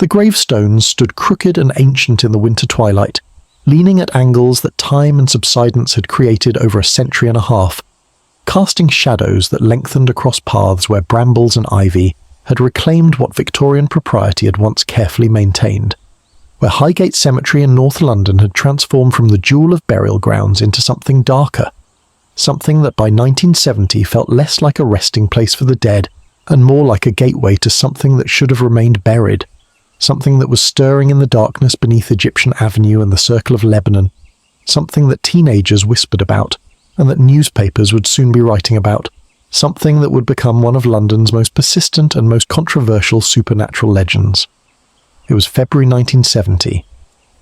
The gravestones stood crooked and ancient in the winter twilight, leaning at angles that time and subsidence had created over a century and a half, casting shadows that lengthened across paths where brambles and ivy had reclaimed what Victorian propriety had once carefully maintained, where Highgate Cemetery in North London had transformed from the jewel of burial grounds into something darker, something that by 1970 felt less like a resting place for the dead and more like a gateway to something that should have remained buried, something that was stirring in the darkness beneath Egyptian Avenue and the Circle of Lebanon, something that teenagers whispered about and that newspapers would soon be writing about, something that would become one of London's most persistent and most controversial supernatural legends. It was February 1970.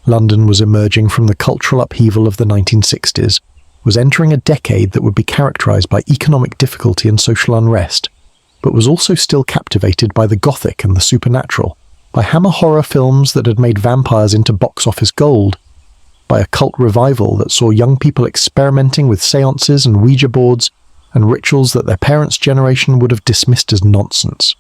London was emerging from the cultural upheaval of the 1960s, was entering a decade that would be characterized by economic difficulty and social unrest, but was also still captivated by the Gothic and the supernatural, by hammer horror films that had made vampires into box office gold, by a cult revival that saw young people experimenting with seances and Ouija boards and rituals that their parents' generation would have dismissed as nonsense.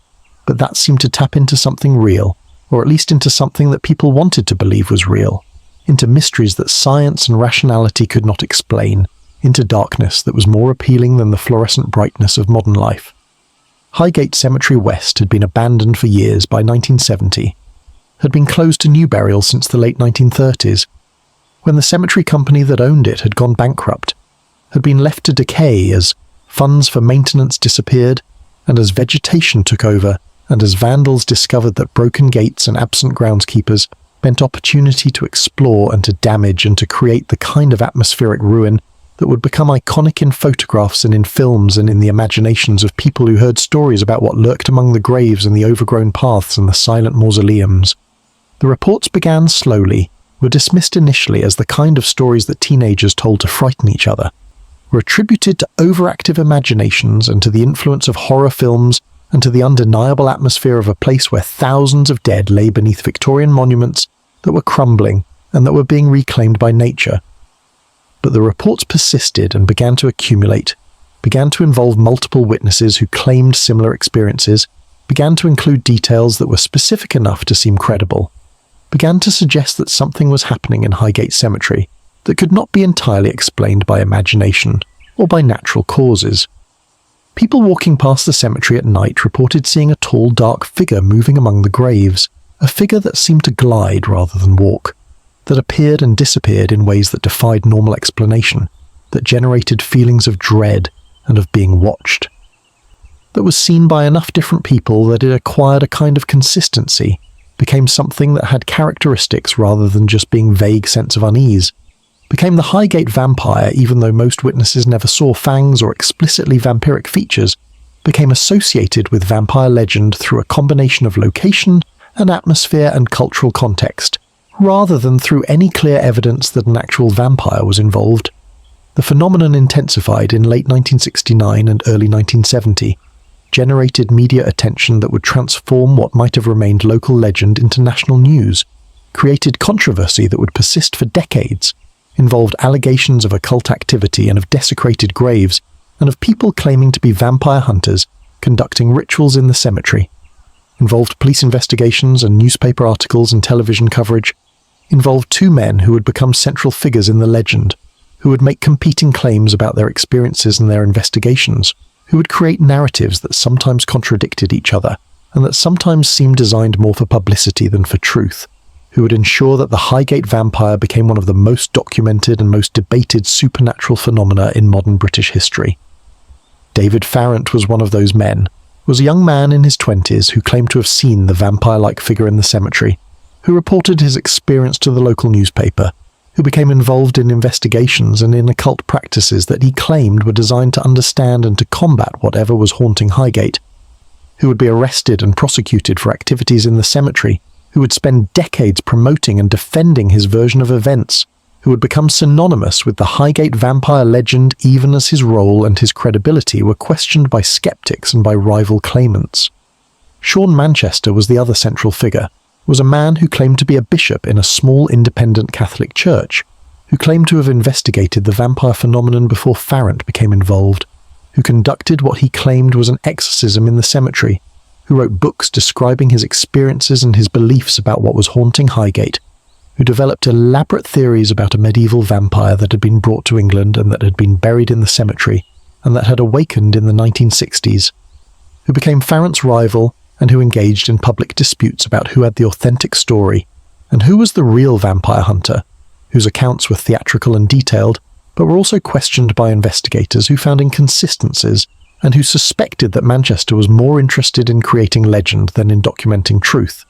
But that seemed to tap into something real, or at least into something that people wanted to believe was real, into mysteries that science and rationality could not explain, into darkness that was more appealing than the fluorescent brightness of modern life. Highgate Cemetery West had been abandoned for years by 1970, had been closed to new burials since the late 1930s, when the cemetery company that owned it had gone bankrupt, had been left to decay as funds for maintenance disappeared, and as vegetation took over, and as vandals discovered that broken gates and absent groundskeepers meant opportunity to explore and to damage and to create the kind of atmospheric ruin that would become iconic in photographs and in films and in the imaginations of people who heard stories about what lurked among the graves and the overgrown paths and the silent mausoleums. The reports began slowly, were dismissed initially as the kind of stories that teenagers told to frighten each other, were attributed to overactive imaginations and to the influence of horror films and to the undeniable atmosphere of a place where thousands of dead lay beneath Victorian monuments that were crumbling and that were being reclaimed by nature. But the reports persisted and began to accumulate, began to involve multiple witnesses who claimed similar experiences, began to include details that were specific enough to seem credible, began to suggest that something was happening in Highgate Cemetery that could not be entirely explained by imagination or by natural causes. People walking past the cemetery at night reported seeing a tall, dark figure moving among the graves, a figure that seemed to glide rather than walk, that appeared and disappeared in ways that defied normal explanation, that generated feelings of dread and of being watched, that was seen by enough different people that it acquired a kind of consistency, became something that had characteristics rather than just being vague sense of unease, became the Highgate vampire even though most witnesses never saw fangs or explicitly vampiric features, became associated with vampire legend through a combination of location and atmosphere and cultural context, rather than through any clear evidence that an actual vampire was involved. The phenomenon intensified in late 1969 and early 1970, generated media attention that would transform what might have remained local legend into national news, created controversy that would persist for decades, involved allegations of occult activity and of desecrated graves, and of people claiming to be vampire hunters conducting rituals in the cemetery, involved police investigations and newspaper articles and television coverage, involved two men who would become central figures in the legend, who would make competing claims about their experiences and their investigations, who would create narratives that sometimes contradicted each other and that sometimes seemed designed more for publicity than for truth, who would ensure that the Highgate vampire became one of the most documented and most debated supernatural phenomena in modern British history. David Farrant was one of those men, was a young man in his 20s who claimed to have seen the vampire-like figure in the cemetery, who reported his experience to the local newspaper, who became involved in investigations and in occult practices that he claimed were designed to understand and to combat whatever was haunting Highgate, who would be arrested and prosecuted for activities in the cemetery, who would spend decades promoting and defending his version of events, who would become synonymous with the Highgate vampire legend even as his role and his credibility were questioned by skeptics and by rival claimants. Sean Manchester was the other central figure, was a man who claimed to be a bishop in a small independent Catholic church, who claimed to have investigated the vampire phenomenon before Farrant became involved, who conducted what he claimed was an exorcism in the cemetery, who wrote books describing his experiences and his beliefs about what was haunting Highgate, who developed elaborate theories about a medieval vampire that had been brought to England and that had been buried in the cemetery and that had awakened in the 1960s, who became Farrant's rival and who engaged in public disputes about who had the authentic story and who was the real vampire hunter, whose accounts were theatrical and detailed, but were also questioned by investigators who found inconsistencies and who suspected that Manchester was more interested in creating legend than in documenting truth.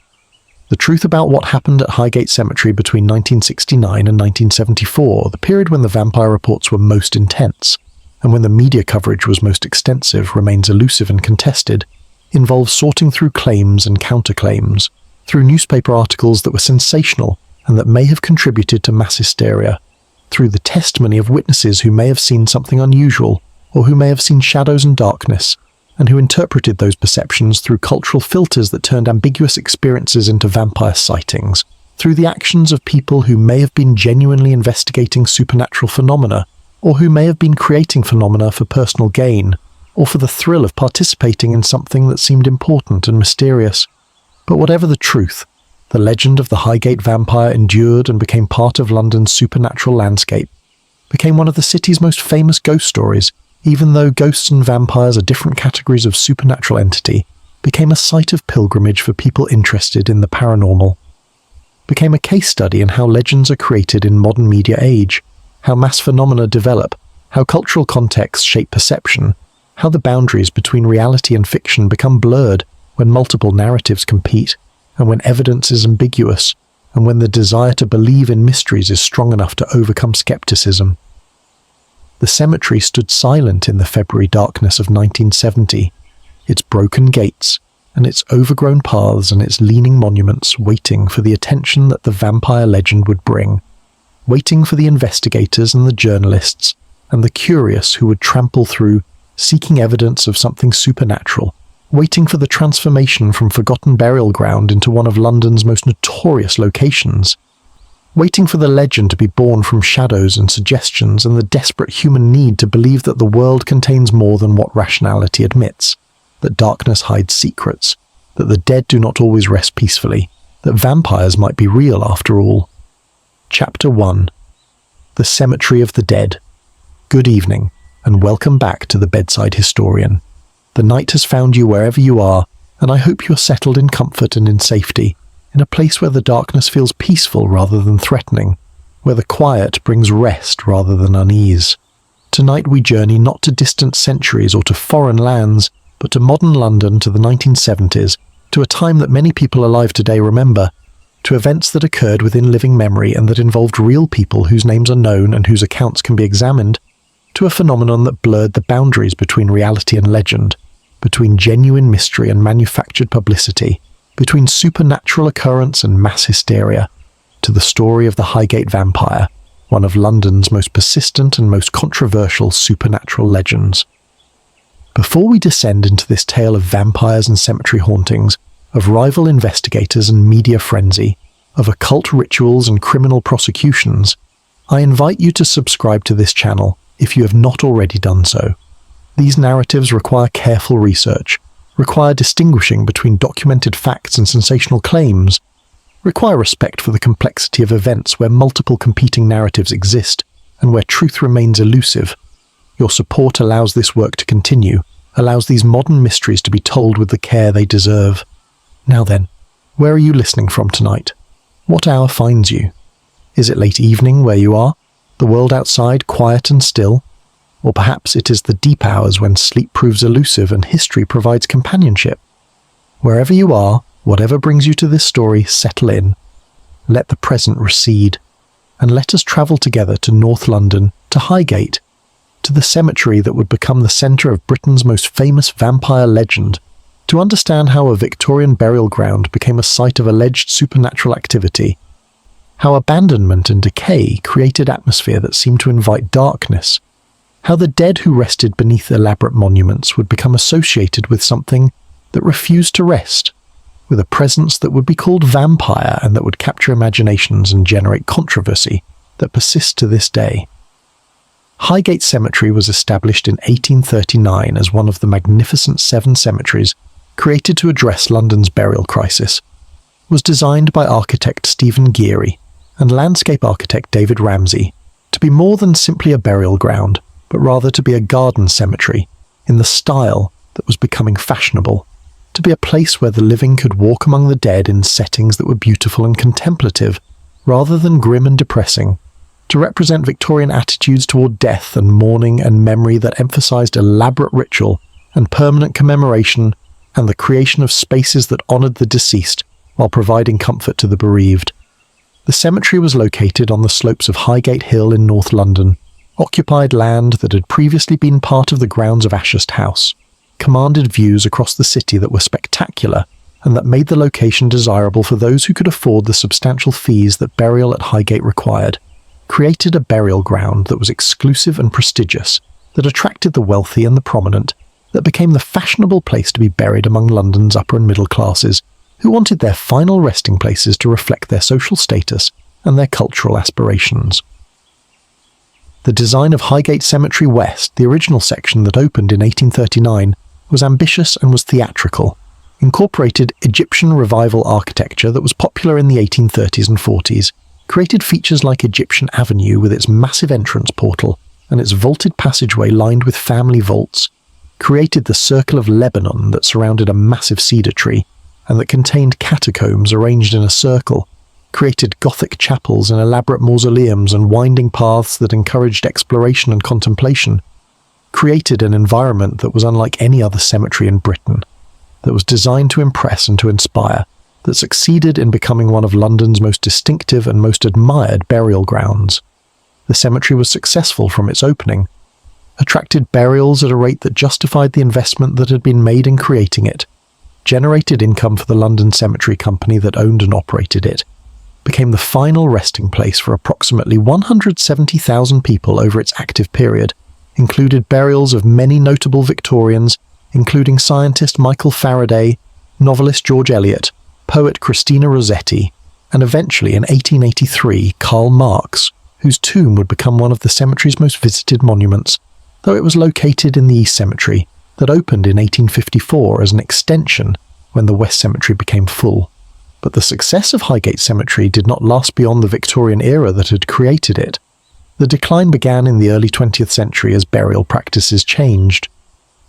The truth about what happened at Highgate Cemetery between 1969 and 1974, the period when the vampire reports were most intense, and when the media coverage was most extensive, remains elusive and contested, involves sorting through claims and counterclaims, through newspaper articles that were sensational and that may have contributed to mass hysteria, through the testimony of witnesses who may have seen something unusual, or who may have seen shadows and darkness, and who interpreted those perceptions through cultural filters that turned ambiguous experiences into vampire sightings, through the actions of people who may have been genuinely investigating supernatural phenomena, or who may have been creating phenomena for personal gain, or for the thrill of participating in something that seemed important and mysterious. But whatever the truth, the legend of the Highgate vampire endured and became part of London's supernatural landscape, became one of the city's most famous ghost stories, even though ghosts and vampires are different categories of supernatural entity, became a site of pilgrimage for people interested in the paranormal, became a case study in how legends are created in modern media age, how mass phenomena develop, how cultural contexts shape perception, how the boundaries between reality and fiction become blurred when multiple narratives compete, and when evidence is ambiguous, and when the desire to believe in mysteries is strong enough to overcome skepticism. The cemetery stood silent in the February darkness of 1970, its broken gates, and its overgrown paths and its leaning monuments waiting for the attention that the vampire legend would bring, waiting for the investigators and the journalists and the curious who would trample through, seeking evidence of something supernatural, waiting for the transformation from forgotten burial ground into one of London's most notorious locations, waiting for the legend to be born from shadows and suggestions and the desperate human need to believe that the world contains more than what rationality admits, that darkness hides secrets, that the dead do not always rest peacefully, that vampires might be real after all. Chapter 1. The Cemetery of the Dead. Good evening, and welcome back to the Bedside Historian. The night has found you wherever you are, and I hope you're settled in comfort and in safety, in a place where the darkness feels peaceful rather than threatening, where the quiet brings rest rather than unease. Tonight we journey not to distant centuries or to foreign lands, but to modern London, to the 1970s, to a time that many people alive today remember, to events that occurred within living memory and that involved real people whose names are known and whose accounts can be examined, to a phenomenon that blurred the boundaries between reality and legend, between genuine mystery and manufactured publicity, between supernatural occurrence and mass hysteria, to the story of the Highgate vampire, one of London's most persistent and most controversial supernatural legends. Before we descend into this tale of vampires and cemetery hauntings, of rival investigators and media frenzy, of occult rituals and criminal prosecutions, I invite you to subscribe to this channel if you have not already done so. These narratives require careful research, require distinguishing between documented facts and sensational claims, require respect for the complexity of events where multiple competing narratives exist and where truth remains elusive. Your support allows this work to continue, allows these modern mysteries to be told with the care they deserve. Now then, where are you listening from tonight? What hour finds you? Is it late evening where you are, the world outside quiet and still? Or perhaps it is the deep hours when sleep proves elusive and history provides companionship. Wherever you are, whatever brings you to this story, settle in. Let the present recede, and let us travel together to North London, to Highgate, to the cemetery that would become the centre of Britain's most famous vampire legend, to understand how a Victorian burial ground became a site of alleged supernatural activity, how abandonment and decay created atmosphere that seemed to invite darkness, how the dead who rested beneath elaborate monuments would become associated with something that refused to rest, with a presence that would be called vampire and that would capture imaginations and generate controversy that persists to this day. Highgate Cemetery was established in 1839 as one of the magnificent 7 cemeteries created to address London's burial crisis, was designed by architect Stephen Geary and landscape architect David Ramsay to be more than simply a burial ground, but rather to be a garden cemetery in the style that was becoming fashionable, to be a place where the living could walk among the dead in settings that were beautiful and contemplative, rather than grim and depressing, to represent Victorian attitudes toward death and mourning and memory that emphasized elaborate ritual and permanent commemoration and the creation of spaces that honored the deceased while providing comfort to the bereaved. The cemetery was located on the slopes of Highgate Hill in North London, occupied land that had previously been part of the grounds of Ashurst House, commanded views across the city that were spectacular and that made the location desirable for those who could afford the substantial fees that burial at Highgate required, created a burial ground that was exclusive and prestigious, that attracted the wealthy and the prominent, that became the fashionable place to be buried among London's upper and middle classes, who wanted their final resting places to reflect their social status and their cultural aspirations. The design of Highgate Cemetery West, the original section that opened in 1839, was ambitious and was theatrical, incorporated Egyptian revival architecture that was popular in the 1830s and 40s, created features like Egyptian Avenue with its massive entrance portal and its vaulted passageway lined with family vaults, created the Circle of Lebanon that surrounded a massive cedar tree and that contained catacombs arranged in a circle, created Gothic chapels and elaborate mausoleums and winding paths that encouraged exploration and contemplation, created an environment that was unlike any other cemetery in Britain, that was designed to impress and to inspire, that succeeded in becoming one of London's most distinctive and most admired burial grounds. The cemetery was successful from its opening, attracted burials at a rate that justified the investment that had been made in creating it, generated income for the London Cemetery Company that owned and operated it, became the final resting place for approximately 170,000 people over its active period, included burials of many notable Victorians, including scientist Michael Faraday, novelist George Eliot, poet Christina Rossetti, and eventually in 1883 Karl Marx, whose tomb would become one of the cemetery's most visited monuments, though it was located in the East Cemetery, that opened in 1854 as an extension when the West Cemetery became full. But the success of Highgate Cemetery did not last beyond the Victorian era that had created it. The decline began in the early 20th century as burial practices changed,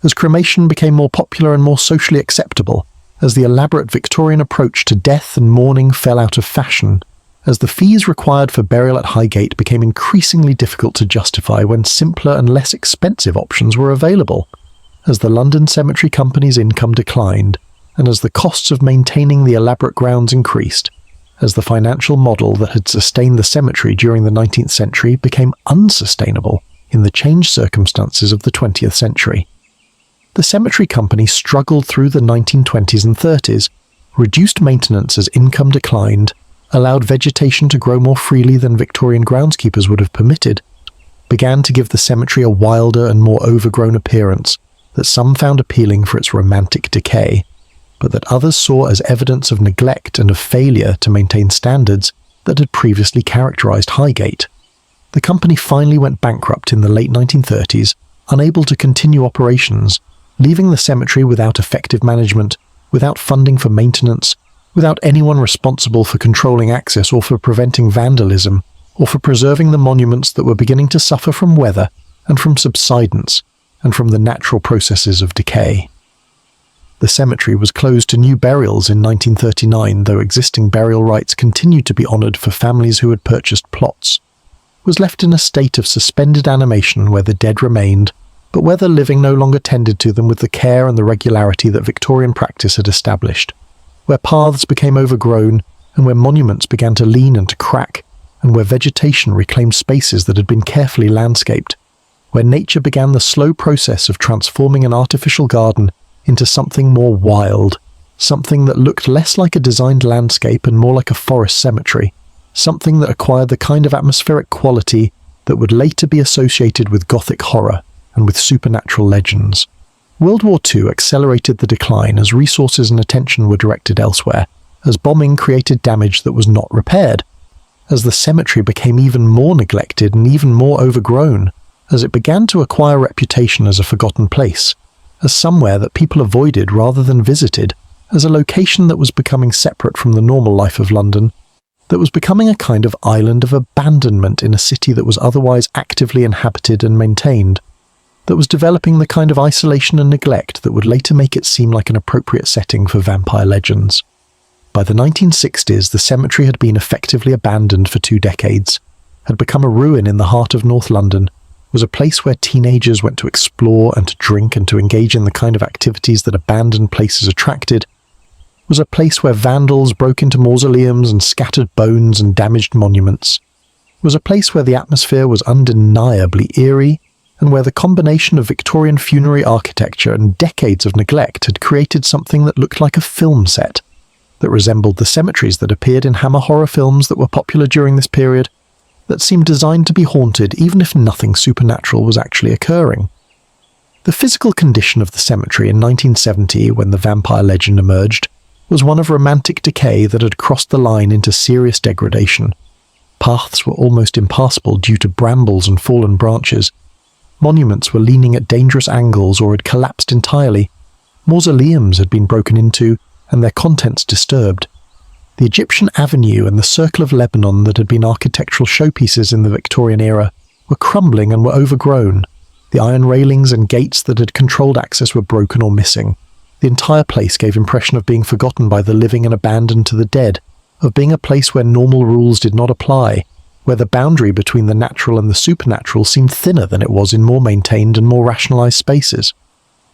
as cremation became more popular and more socially acceptable, as the elaborate Victorian approach to death and mourning fell out of fashion, as the fees required for burial at Highgate became increasingly difficult to justify when simpler and less expensive options were available, as the London Cemetery Company's income declined, and as the costs of maintaining the elaborate grounds increased, as the financial model that had sustained the cemetery during the 19th century became unsustainable in the changed circumstances of the 20th century. The cemetery company struggled through the 1920s and 30s, reduced maintenance as income declined, allowed vegetation to grow more freely than Victorian groundskeepers would have permitted, began to give the cemetery a wilder and more overgrown appearance that some found appealing for its romantic decay, but that others saw as evidence of neglect and of failure to maintain standards that had previously characterized Highgate. The company finally went bankrupt in the late 1930s, unable to continue operations, leaving the cemetery without effective management, without funding for maintenance, without anyone responsible for controlling access or for preventing vandalism, or for preserving the monuments that were beginning to suffer from weather and from subsidence and from the natural processes of decay. The cemetery was closed to new burials in 1939, though existing burial rites continued to be honoured for families who had purchased plots. It was left in a state of suspended animation where the dead remained, but where the living no longer tended to them with the care and the regularity that Victorian practice had established, where paths became overgrown and where monuments began to lean and to crack, and where vegetation reclaimed spaces that had been carefully landscaped, where nature began the slow process of transforming an artificial garden into something more wild, something that looked less like a designed landscape and more like a forest cemetery, something that acquired the kind of atmospheric quality that would later be associated with Gothic horror and with supernatural legends. World War II accelerated the decline as resources and attention were directed elsewhere, as bombing created damage that was not repaired, as the cemetery became even more neglected and even more overgrown, as it began to acquire a reputation as a forgotten place, as somewhere that people avoided rather than visited, as a location that was becoming separate from the normal life of London, that was becoming a kind of island of abandonment in a city that was otherwise actively inhabited and maintained, that was developing the kind of isolation and neglect that would later make it seem like an appropriate setting for vampire legends. By the 1960s, the cemetery had been effectively abandoned for 2 decades, had become a ruin in the heart of North London, was a place where teenagers went to explore and to drink and to engage in the kind of activities that abandoned places attracted, was a place where vandals broke into mausoleums and scattered bones and damaged monuments, was a place where the atmosphere was undeniably eerie, and where the combination of Victorian funerary architecture and decades of neglect had created something that looked like a film set, that resembled the cemeteries that appeared in Hammer horror films that were popular during this period, that seemed designed to be haunted even if nothing supernatural was actually occurring. The physical condition of the cemetery in 1970, when the vampire legend emerged, was one of romantic decay that had crossed the line into serious degradation. Paths were almost impassable due to brambles and fallen branches. Monuments were leaning at dangerous angles or had collapsed entirely. Mausoleums had been broken into and their contents disturbed. The Egyptian Avenue and the Circle of Lebanon that had been architectural showpieces in the Victorian era were crumbling and were overgrown. The iron railings and gates that had controlled access were broken or missing. The entire place gave impression of being forgotten by the living and abandoned to the dead, of being a place where normal rules did not apply, where the boundary between the natural and the supernatural seemed thinner than it was in more maintained and more rationalized spaces.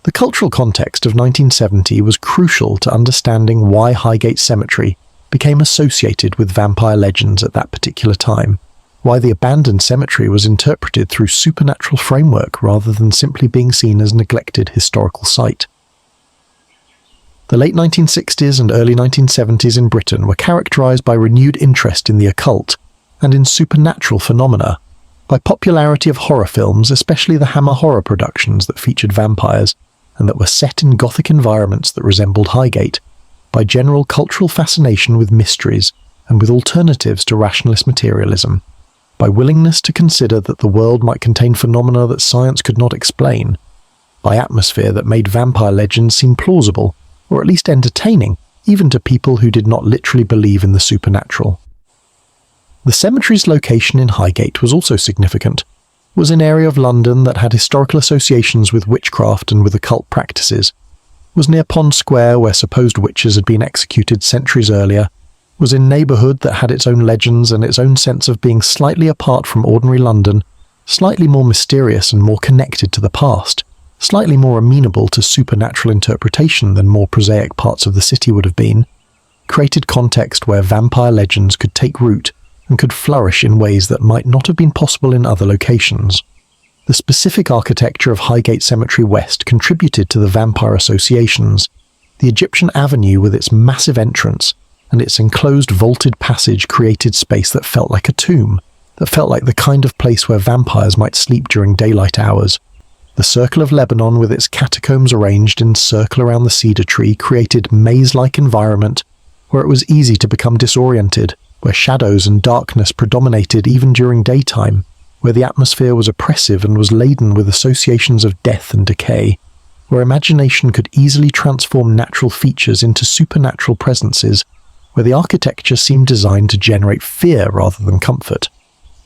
The cultural context of 1970 was crucial to understanding why Highgate Cemetery became associated with vampire legends at that particular time, why the abandoned cemetery was interpreted through supernatural framework rather than simply being seen as a neglected historical site. The late 1960s and early 1970s in Britain were characterized by renewed interest in the occult and in supernatural phenomena, by popularity of horror films, especially the Hammer horror productions that featured vampires and that were set in Gothic environments that resembled Highgate, by general cultural fascination with mysteries and with alternatives to rationalist materialism, by willingness to consider that the world might contain phenomena that science could not explain, by atmosphere that made vampire legends seem plausible, or at least entertaining, even to people who did not literally believe in the supernatural. The cemetery's location in Highgate was also significant, was an area of London that had historical associations with witchcraft and with occult practices, was near Pond Square where supposed witches had been executed centuries earlier, was in a neighbourhood that had its own legends and its own sense of being slightly apart from ordinary London, slightly more mysterious and more connected to the past, slightly more amenable to supernatural interpretation than more prosaic parts of the city would have been, created context where vampire legends could take root and could flourish in ways that might not have been possible in other locations. The specific architecture of Highgate Cemetery West contributed to the vampire associations. The Egyptian Avenue with its massive entrance and its enclosed vaulted passage created space that felt like a tomb, that felt like the kind of place where vampires might sleep during daylight hours. The Circle of Lebanon with its catacombs arranged in a circle around the cedar tree created maze-like environment where it was easy to become disoriented, where shadows and darkness predominated even during daytime, where the atmosphere was oppressive and was laden with associations of death and decay, where imagination could easily transform natural features into supernatural presences, where the architecture seemed designed to generate fear rather than comfort.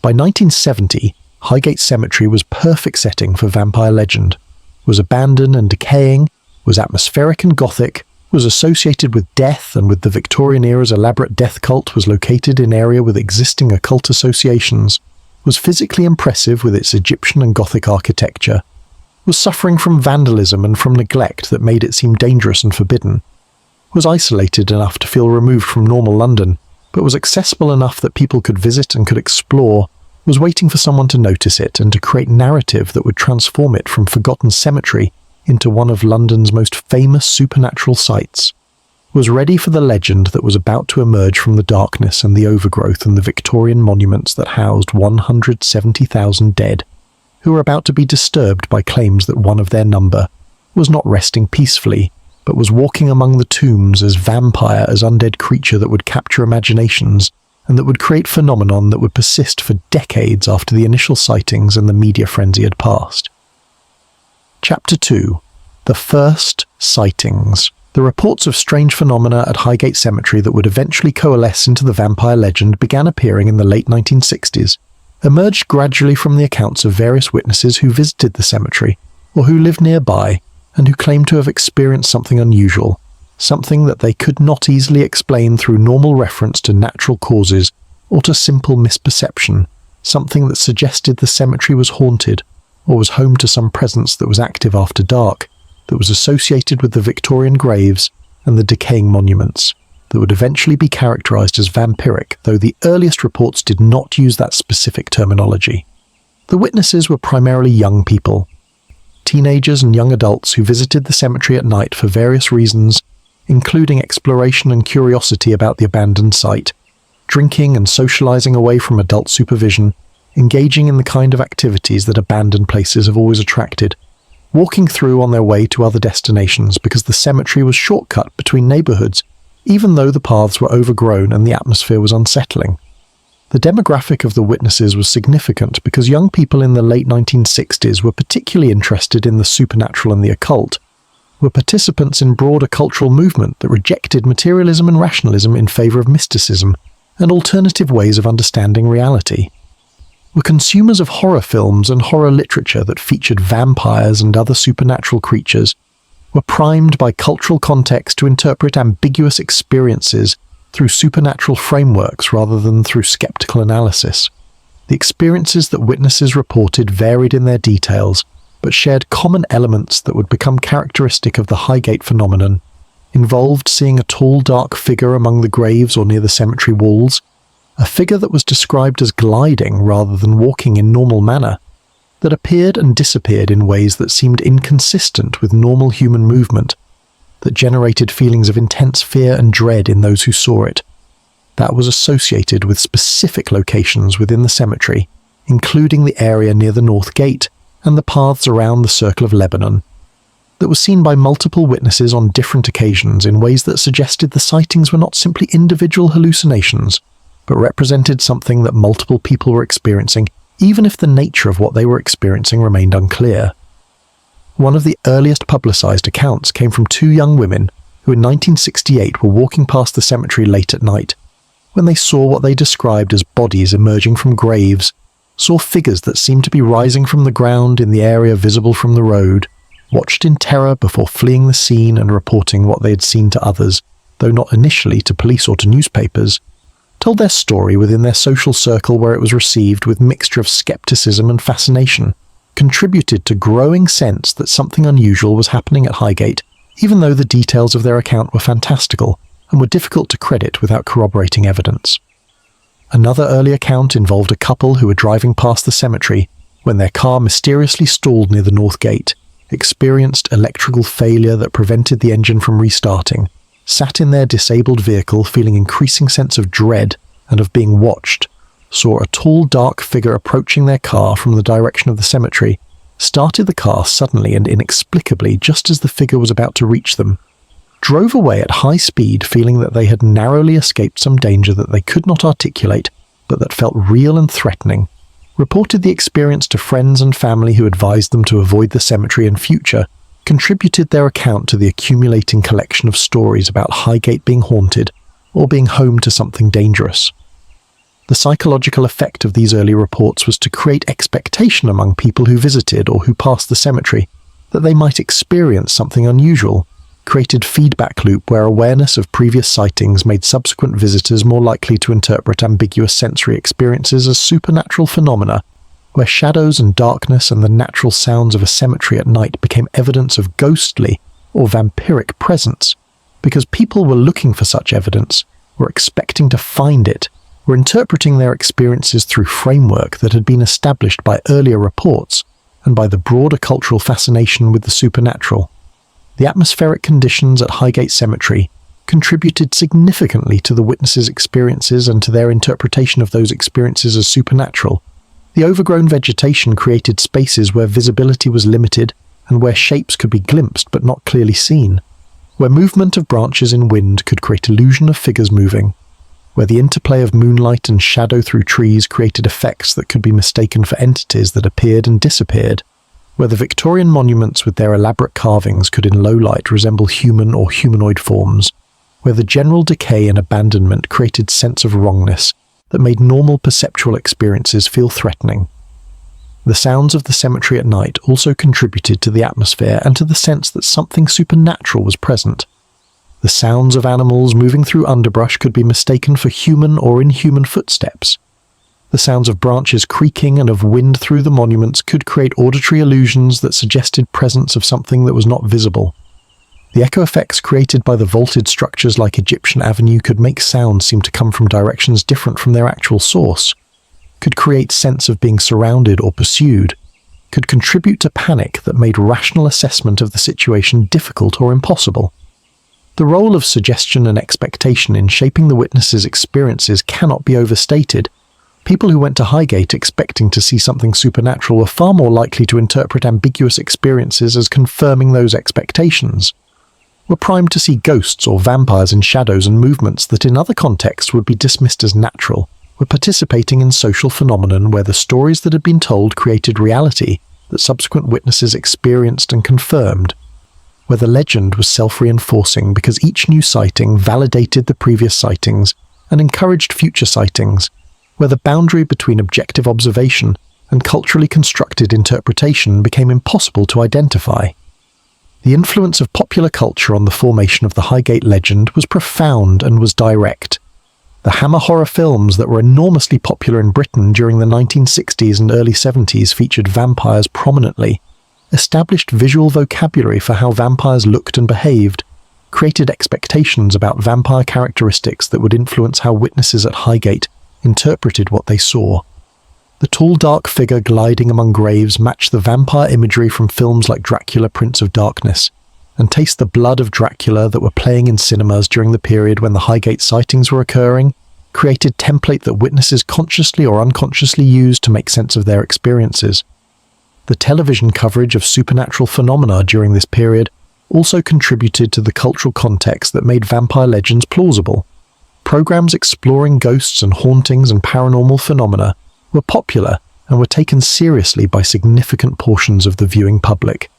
By 1970, Highgate Cemetery was perfect setting for vampire legend, was abandoned and decaying, was atmospheric and gothic, was associated with death and with the Victorian era's elaborate death cult, was located in area with existing occult associations, was physically impressive with its Egyptian and Gothic architecture, was suffering from vandalism and from neglect that made it seem dangerous and forbidden, was isolated enough to feel removed from normal London, but was accessible enough that people could visit and could explore, was waiting for someone to notice it and to create narrative that would transform it from forgotten cemetery into one of London's most famous supernatural sites, was ready for the legend that was about to emerge from the darkness and the overgrowth and the Victorian monuments that housed 170,000 dead, who were about to be disturbed by claims that one of their number was not resting peacefully, but was walking among the tombs as vampire, as undead creature that would capture imaginations, and that would create phenomenon that would persist for decades after the initial sightings and the media frenzy had passed. Chapter 2. The first sightings. The reports of strange phenomena at Highgate Cemetery that would eventually coalesce into the vampire legend began appearing in the late 1960s, emerged gradually from the accounts of various witnesses who visited the cemetery, or who lived nearby, and who claimed to have experienced something unusual, something that they could not easily explain through normal reference to natural causes or to simple misperception, something that suggested the cemetery was haunted, or was home to some presence that was active after dark, that was associated with the Victorian graves and the decaying monuments, that would eventually be characterized as vampiric, though the earliest reports did not use that specific terminology. The witnesses were primarily young people, teenagers and young adults who visited the cemetery at night for various reasons, including exploration and curiosity about the abandoned site, drinking and socializing away from adult supervision, engaging in the kind of activities that abandoned places have always attracted, walking through on their way to other destinations because the cemetery was shortcut between neighborhoods, even though the paths were overgrown and the atmosphere was unsettling. The demographic of the witnesses was significant because young people in the late 1960s were particularly interested in the supernatural and the occult, were participants in broader cultural movement that rejected materialism and rationalism in favor of mysticism and alternative ways of understanding reality, were consumers of horror films and horror literature that featured vampires and other supernatural creatures, were primed by cultural context to interpret ambiguous experiences through supernatural frameworks rather than through skeptical analysis. The experiences that witnesses reported varied in their details, but shared common elements that would become characteristic of the Highgate phenomenon, involved seeing a tall dark figure among the graves or near the cemetery walls, a figure that was described as gliding rather than walking in normal manner, that appeared and disappeared in ways that seemed inconsistent with normal human movement, that generated feelings of intense fear and dread in those who saw it, that was associated with specific locations within the cemetery, including the area near the North Gate and the paths around the Circle of Lebanon, that was seen by multiple witnesses on different occasions in ways that suggested the sightings were not simply individual hallucinations, but represented something that multiple people were experiencing, even if the nature of what they were experiencing remained unclear. One of the earliest publicized accounts came from two young women who in 1968 were walking past the cemetery late at night, when they saw what they described as bodies emerging from graves, saw figures that seemed to be rising from the ground in the area visible from the road, watched in terror before fleeing the scene and reporting what they had seen to others, though not initially to police or to newspapers, told their story within their social circle where it was received with mixture of skepticism and fascination, contributed to growing sense that something unusual was happening at Highgate, even though the details of their account were fantastical and were difficult to credit without corroborating evidence. Another early account involved a couple who were driving past the cemetery when their car mysteriously stalled near the North Gate, experienced electrical failure that prevented the engine from restarting, sat in their disabled vehicle feeling increasing sense of dread and of being watched, saw a tall dark figure approaching their car from the direction of the cemetery, started the car suddenly and inexplicably just as the figure was about to reach them, drove away at high speed feeling that they had narrowly escaped some danger that they could not articulate but that felt real and threatening, reported the experience to friends and family who advised them to avoid the cemetery in future, contributed their account to the accumulating collection of stories about Highgate being haunted or being home to something dangerous. The psychological effect of these early reports was to create expectation among people who visited or who passed the cemetery that they might experience something unusual, created feedback loop where awareness of previous sightings made subsequent visitors more likely to interpret ambiguous sensory experiences as supernatural phenomena, where shadows and darkness and the natural sounds of a cemetery at night became evidence of ghostly or vampiric presence, because people were looking for such evidence, were expecting to find it, were interpreting their experiences through framework that had been established by earlier reports and by the broader cultural fascination with the supernatural. The atmospheric conditions at Highgate Cemetery contributed significantly to the witnesses' experiences and to their interpretation of those experiences as supernatural. The overgrown vegetation created spaces where visibility was limited and where shapes could be glimpsed but not clearly seen, where movement of branches in wind could create illusion of figures moving, where the interplay of moonlight and shadow through trees created effects that could be mistaken for entities that appeared and disappeared, where the Victorian monuments with their elaborate carvings could in low light resemble human or humanoid forms, where the general decay and abandonment created sense of wrongness that made normal perceptual experiences feel threatening. The sounds of the cemetery at night also contributed to the atmosphere and to the sense that something supernatural was present. The sounds of animals moving through underbrush could be mistaken for human or inhuman footsteps. The sounds of branches creaking and of wind through the monuments could create auditory illusions that suggested presence of something that was not visible. The echo effects created by the vaulted structures like Egyptian Avenue could make sounds seem to come from directions different from their actual source, could create sense of being surrounded or pursued, could contribute to panic that made rational assessment of the situation difficult or impossible. The role of suggestion and expectation in shaping the witness's experiences cannot be overstated. People who went to Highgate expecting to see something supernatural were far more likely to interpret ambiguous experiences as confirming those expectations. Were primed to see ghosts or vampires in shadows and movements that in other contexts would be dismissed as natural, were participating in social phenomenon where the stories that had been told created reality that subsequent witnesses experienced and confirmed, where the legend was self-reinforcing because each new sighting validated the previous sightings and encouraged future sightings, where the boundary between objective observation and culturally constructed interpretation became impossible to identify. The influence of popular culture on the formation of the Highgate legend was profound and was direct. The Hammer horror films that were enormously popular in Britain during the 1960s and early 70s featured vampires prominently, established visual vocabulary for how vampires looked and behaved, created expectations about vampire characteristics that would influence how witnesses at Highgate interpreted what they saw. The tall dark figure gliding among graves matched the vampire imagery from films like Dracula Prince of Darkness, and Taste the Blood of Dracula that were playing in cinemas during the period when the Highgate sightings were occurring, created template that witnesses consciously or unconsciously used to make sense of their experiences. The television coverage of supernatural phenomena during this period also contributed to the cultural context that made vampire legends plausible. Programs exploring ghosts and hauntings and paranormal phenomena were popular and were taken seriously by significant portions of the viewing public.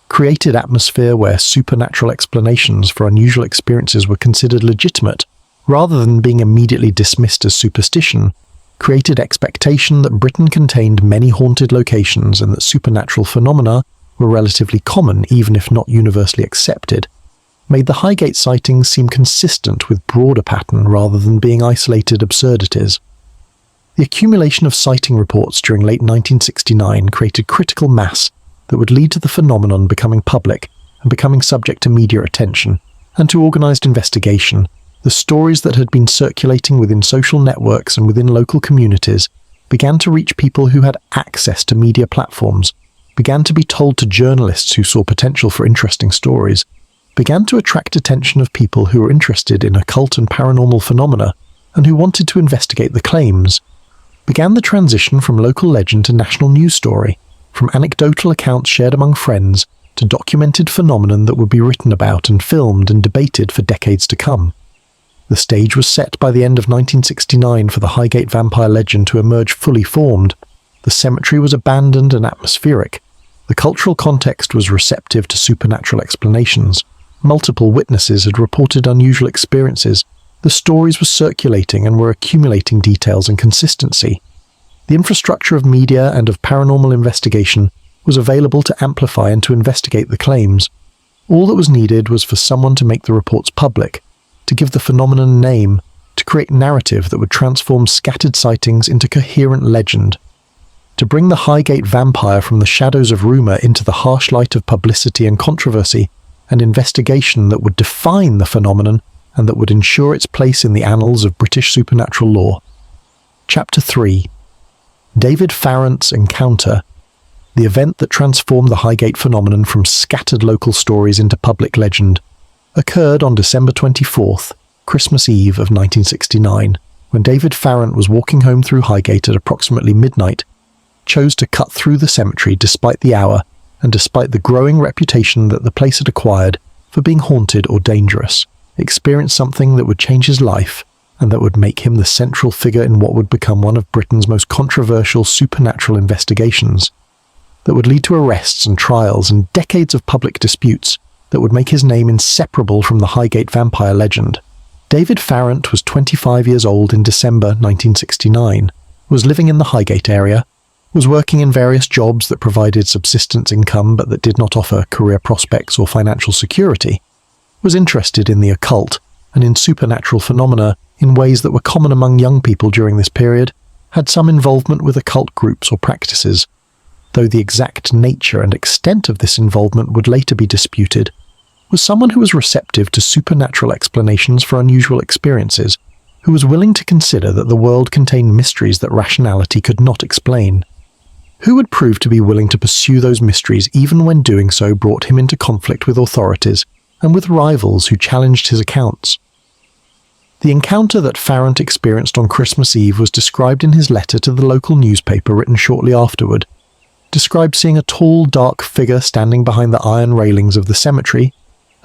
Created atmosphere where supernatural explanations for unusual experiences were considered legitimate, rather than being immediately dismissed as superstition, created expectation that Britain contained many haunted locations and that supernatural phenomena were relatively common even if not universally accepted, made the Highgate sightings seem consistent with broader pattern rather than being isolated absurdities. The accumulation of sighting reports during late 1969 created critical mass that would lead to the phenomenon becoming public and becoming subject to media attention and to organised investigation. The stories that had been circulating within social networks and within local communities began to reach people who had access to media platforms, began to be told to journalists who saw potential for interesting stories, began to attract attention of people who were interested in occult and paranormal phenomena and who wanted to investigate the claims, began the transition from local legend to national news story, from anecdotal accounts shared among friends to documented phenomenon that would be written about and filmed and debated for decades to come. The stage was set by the end of 1969 for the Highgate vampire legend to emerge fully formed. The cemetery was abandoned and atmospheric. The cultural context was receptive to supernatural explanations. Multiple witnesses had reported unusual experiences. The stories were circulating and were accumulating details and consistency. The infrastructure of media and of paranormal investigation was available to amplify and to investigate the claims. All that was needed was for someone to make the reports public, to give the phenomenon a name, to create narrative that would transform scattered sightings into coherent legend, to bring the Highgate vampire from the shadows of rumour into the harsh light of publicity and controversy, and investigation that would define the phenomenon and that would ensure its place in the annals of British supernatural lore. Chapter 3. David Farrant's Encounter, the event that transformed the Highgate phenomenon from scattered local stories into public legend, occurred on December 24th, Christmas Eve of 1969, when David Farrant was walking home through Highgate at approximately midnight, chose to cut through the cemetery despite the hour and despite the growing reputation that the place had acquired for being haunted or dangerous, experience something that would change his life and that would make him the central figure in what would become one of Britain's most controversial supernatural investigations. that would lead to arrests and trials and decades of public disputes that would make his name inseparable from the Highgate vampire legend. David Farrant was 25 years old in December 1969, was living in the Highgate area, was working in various jobs that provided subsistence income but that did not offer career prospects or financial security, was interested in the occult and in supernatural phenomena in ways that were common among young people during this period, had some involvement with occult groups or practices, though the exact nature and extent of this involvement would later be disputed, was someone who was receptive to supernatural explanations for unusual experiences, who was willing to consider that the world contained mysteries that rationality could not explain. Who would prove to be willing to pursue those mysteries even when doing so brought him into conflict with authorities and with rivals who challenged his accounts. The encounter that Farrant experienced on Christmas Eve was described in his letter to the local newspaper written shortly afterward, described seeing a tall, dark figure standing behind the iron railings of the cemetery,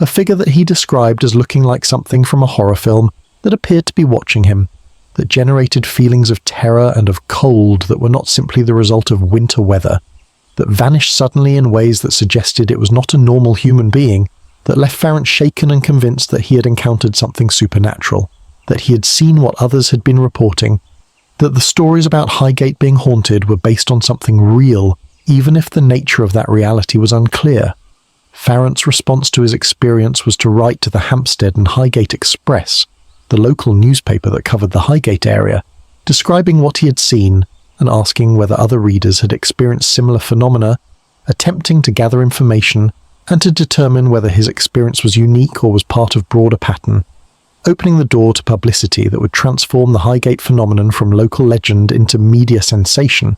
a figure that he described as looking like something from a horror film that appeared to be watching him, that generated feelings of terror and of cold that were not simply the result of winter weather, that vanished suddenly in ways that suggested it was not a normal human being, that left Farrant shaken and convinced that he had encountered something supernatural, that he had seen what others had been reporting, that the stories about Highgate being haunted were based on something real, even if the nature of that reality was unclear. Farrant's response to his experience was to write to the Hampstead and Highgate Express, the local newspaper that covered the Highgate area, describing what he had seen and asking whether other readers had experienced similar phenomena, attempting to gather information and to determine whether his experience was unique or was part of broader pattern, opening the door to publicity that would transform the Highgate phenomenon from local legend into media sensation,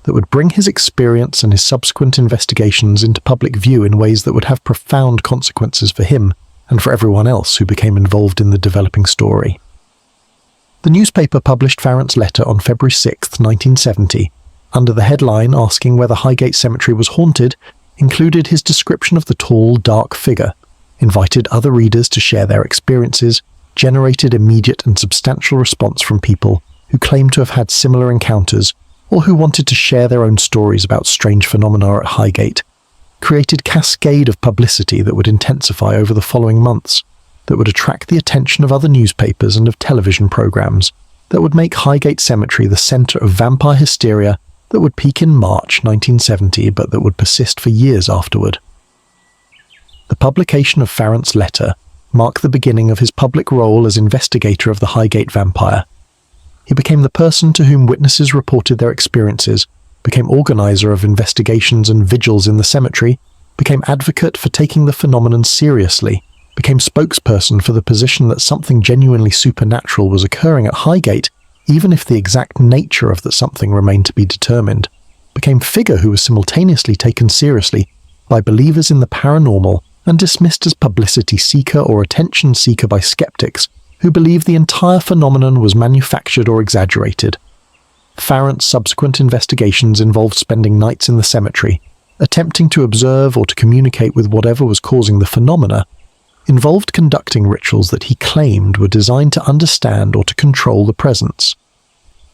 that would bring his experience and his subsequent investigations into public view in ways that would have profound consequences for him and for everyone else who became involved in the developing story. The newspaper published Farrant's letter on February 6, 1970, under the headline asking whether Highgate Cemetery was haunted, included his description of the tall, dark figure, invited other readers to share their experiences, generated immediate and substantial response from people who claimed to have had similar encounters or who wanted to share their own stories about strange phenomena at Highgate, created cascade of publicity that would intensify over the following months, that would attract the attention of other newspapers and of television programs, that would make Highgate Cemetery the center of vampire hysteria that would peak in March 1970 but that would persist for years afterward. The publication of Farrant's letter marked the beginning of his public role as investigator of the Highgate vampire. He became the person to whom witnesses reported their experiences, became organizer of investigations and vigils in the cemetery, became advocate for taking the phenomenon seriously, became spokesperson for the position that something genuinely supernatural was occurring at Highgate, even if the exact nature of that something remained to be determined, became figure who was simultaneously taken seriously by believers in the paranormal and dismissed as publicity seeker or attention seeker by skeptics who believed the entire phenomenon was manufactured or exaggerated. Farrant's subsequent investigations involved spending nights in the cemetery, attempting to observe or to communicate with whatever was causing the phenomena, involved conducting rituals that he claimed were designed to understand or to control the presence,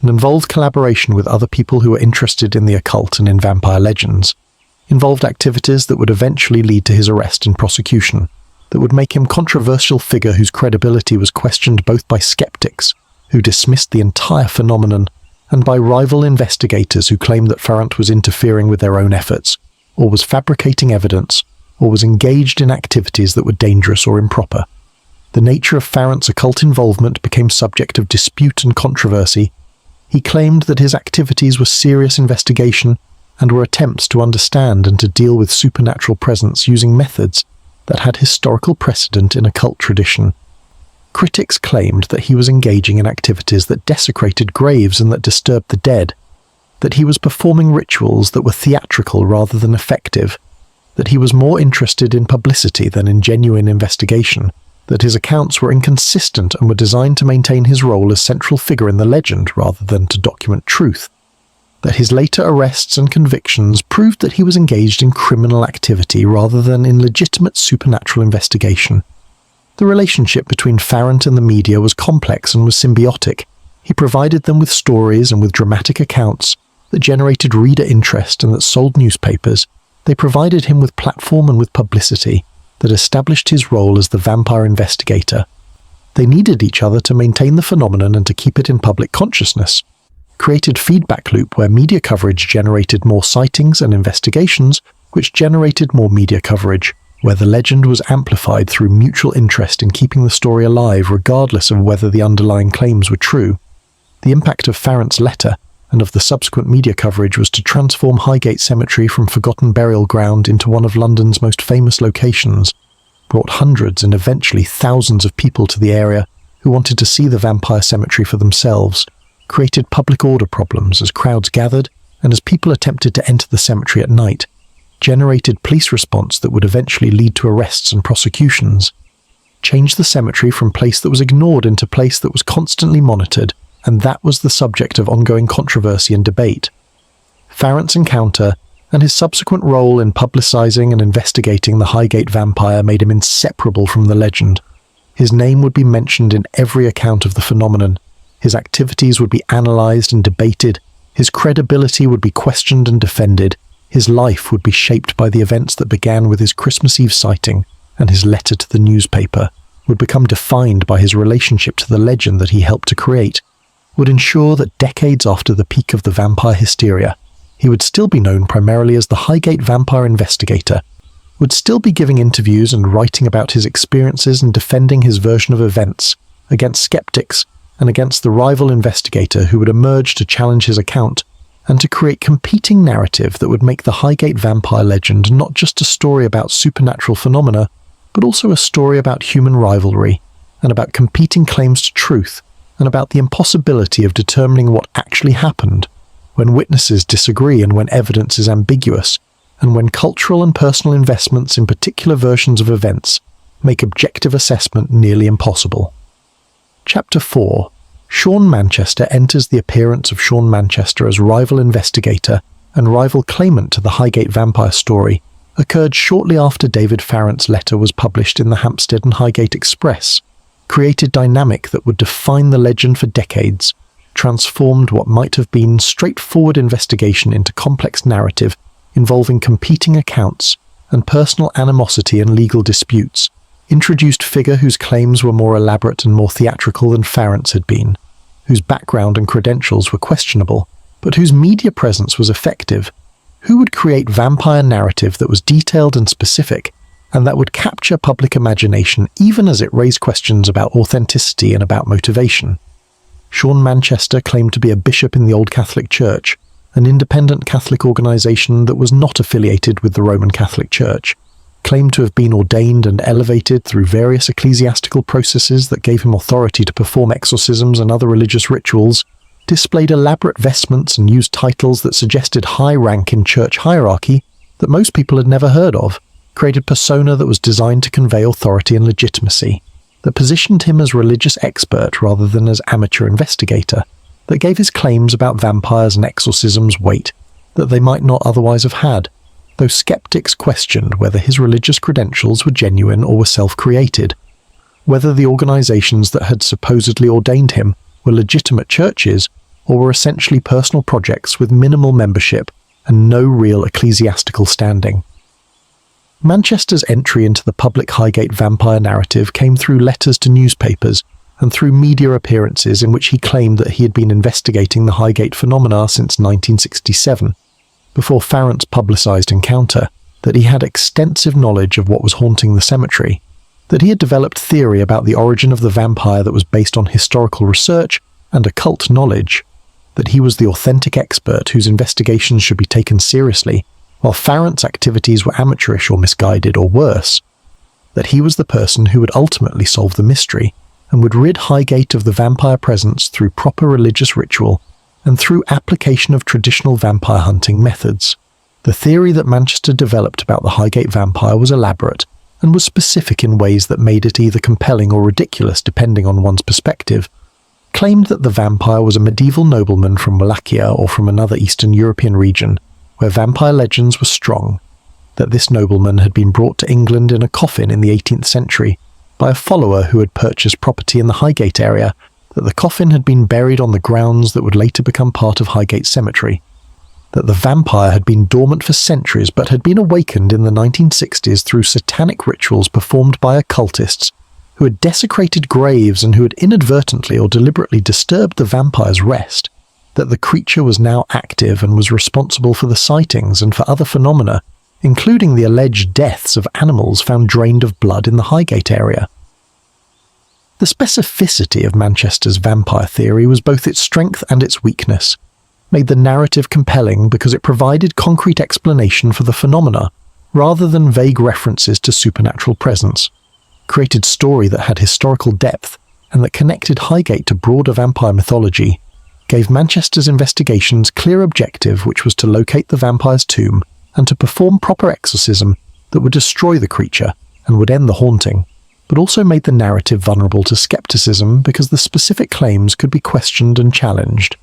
and involved collaboration with other people who were interested in the occult and in vampire legends, involved activities that would eventually lead to his arrest and prosecution, that would make him a controversial figure whose credibility was questioned both by skeptics, who dismissed the entire phenomenon, and by rival investigators who claimed that Farrant was interfering with their own efforts, or was fabricating evidence, or was engaged in activities that were dangerous or improper. The nature of Farrant's occult involvement became subject of dispute and controversy. He claimed that his activities were serious investigation and were attempts to understand and to deal with supernatural presence using methods that had historical precedent in occult tradition. Critics claimed that he was engaging in activities that desecrated graves and that disturbed the dead, that he was performing rituals that were theatrical rather than effective, that he was more interested in publicity than in genuine investigation, that his accounts were inconsistent and were designed to maintain his role as central figure in the legend rather than to document truth, that his later arrests and convictions proved that he was engaged in criminal activity rather than in legitimate supernatural investigation. The relationship between Farrant and the media was complex and was symbiotic. He provided them with stories and with dramatic accounts, that generated reader interest and that sold newspapers, they provided him with platform and with publicity that established his role as the vampire investigator. They needed each other to maintain the phenomenon and to keep it in public consciousness. Created feedback loop where media coverage generated more sightings and investigations, which generated more media coverage, where the legend was amplified through mutual interest in keeping the story alive regardless of whether the underlying claims were true. The impact of Farrant's letter and of the subsequent media coverage was to transform Highgate Cemetery from forgotten burial ground into one of London's most famous locations, brought hundreds and eventually thousands of people to the area who wanted to see the vampire cemetery for themselves, created public order problems as crowds gathered and as people attempted to enter the cemetery at night, generated police response that would eventually lead to arrests and prosecutions, changed the cemetery from place that was ignored into place that was constantly monitored, and that was the subject of ongoing controversy and debate. Farrant's encounter and his subsequent role in publicizing and investigating the Highgate vampire made him inseparable from the legend. His name would be mentioned in every account of the phenomenon. His activities would be analyzed and debated. His credibility would be questioned and defended. His life would be shaped by the events that began with his Christmas Eve sighting, and his letter to the newspaper would become defined by his relationship to the legend that he helped to create, would ensure that decades after the peak of the vampire hysteria, he would still be known primarily as the Highgate vampire investigator, would still be giving interviews and writing about his experiences and defending his version of events against skeptics and against the rival investigator who would emerge to challenge his account, and to create competing narrative that would make the Highgate vampire legend not just a story about supernatural phenomena, but also a story about human rivalry, and about competing claims to truth, and about the impossibility of determining what actually happened, when witnesses disagree and when evidence is ambiguous, and when cultural and personal investments in particular versions of events make objective assessment nearly impossible. Chapter 4. Sean Manchester enters the appearance of Sean Manchester as rival investigator and rival claimant to the Highgate vampire story occurred shortly after David Farrant's letter was published in the Hampstead and Highgate Express, created dynamic that would define the legend for decades, transformed what might have been straightforward investigation into complex narrative involving competing accounts and personal animosity and legal disputes, introduced figure whose claims were more elaborate and more theatrical than Farrant's had been, whose background and credentials were questionable, but whose media presence was effective, who would create vampire narrative that was detailed and specific, and that would capture public imagination even as it raised questions about authenticity and about motivation. Sean Manchester claimed to be a bishop in the Old Catholic Church, an independent Catholic organisation that was not affiliated with the Roman Catholic Church, claimed to have been ordained and elevated through various ecclesiastical processes that gave him authority to perform exorcisms and other religious rituals, displayed elaborate vestments and used titles that suggested high rank in church hierarchy that most people had never heard of, created persona that was designed to convey authority and legitimacy, that positioned him as religious expert rather than as amateur investigator, that gave his claims about vampires and exorcisms weight that they might not otherwise have had, though skeptics questioned whether his religious credentials were genuine or were self-created, whether the organizations that had supposedly ordained him were legitimate churches or were essentially personal projects with minimal membership and no real ecclesiastical standing. Manchester's entry into the public Highgate vampire narrative came through letters to newspapers and through media appearances in which he claimed that he had been investigating the Highgate phenomena since 1967, before Farrant's publicised encounter, that he had extensive knowledge of what was haunting the cemetery, that he had developed theory about the origin of the vampire that was based on historical research and occult knowledge, that he was the authentic expert whose investigations should be taken seriously, while Farrant's activities were amateurish or misguided or worse, that he was the person who would ultimately solve the mystery and would rid Highgate of the vampire presence through proper religious ritual and through application of traditional vampire hunting methods. The theory that Manchester developed about the Highgate vampire was elaborate and was specific in ways that made it either compelling or ridiculous depending on one's perspective, claimed that the vampire was a medieval nobleman from Wallachia or from another Eastern European region where vampire legends were strong, that this nobleman had been brought to England in a coffin in the 18th century by a follower who had purchased property in the Highgate area, that the coffin had been buried on the grounds that would later become part of Highgate Cemetery, that the vampire had been dormant for centuries but had been awakened in the 1960s through satanic rituals performed by occultists who had desecrated graves and who had inadvertently or deliberately disturbed the vampire's rest, that the creature was now active and was responsible for the sightings and for other phenomena, including the alleged deaths of animals found drained of blood in the Highgate area. The specificity of Manchester's vampire theory was both its strength and its weakness, made the narrative compelling because it provided concrete explanation for the phenomena rather than vague references to supernatural presence, created story that had historical depth and that connected Highgate to broader vampire mythology, gave Manchester's investigations clear objective, which was to locate the vampire's tomb and to perform proper exorcism that would destroy the creature and would end the haunting, but also made the narrative vulnerable to skepticism because the specific claims could be questioned and challenged,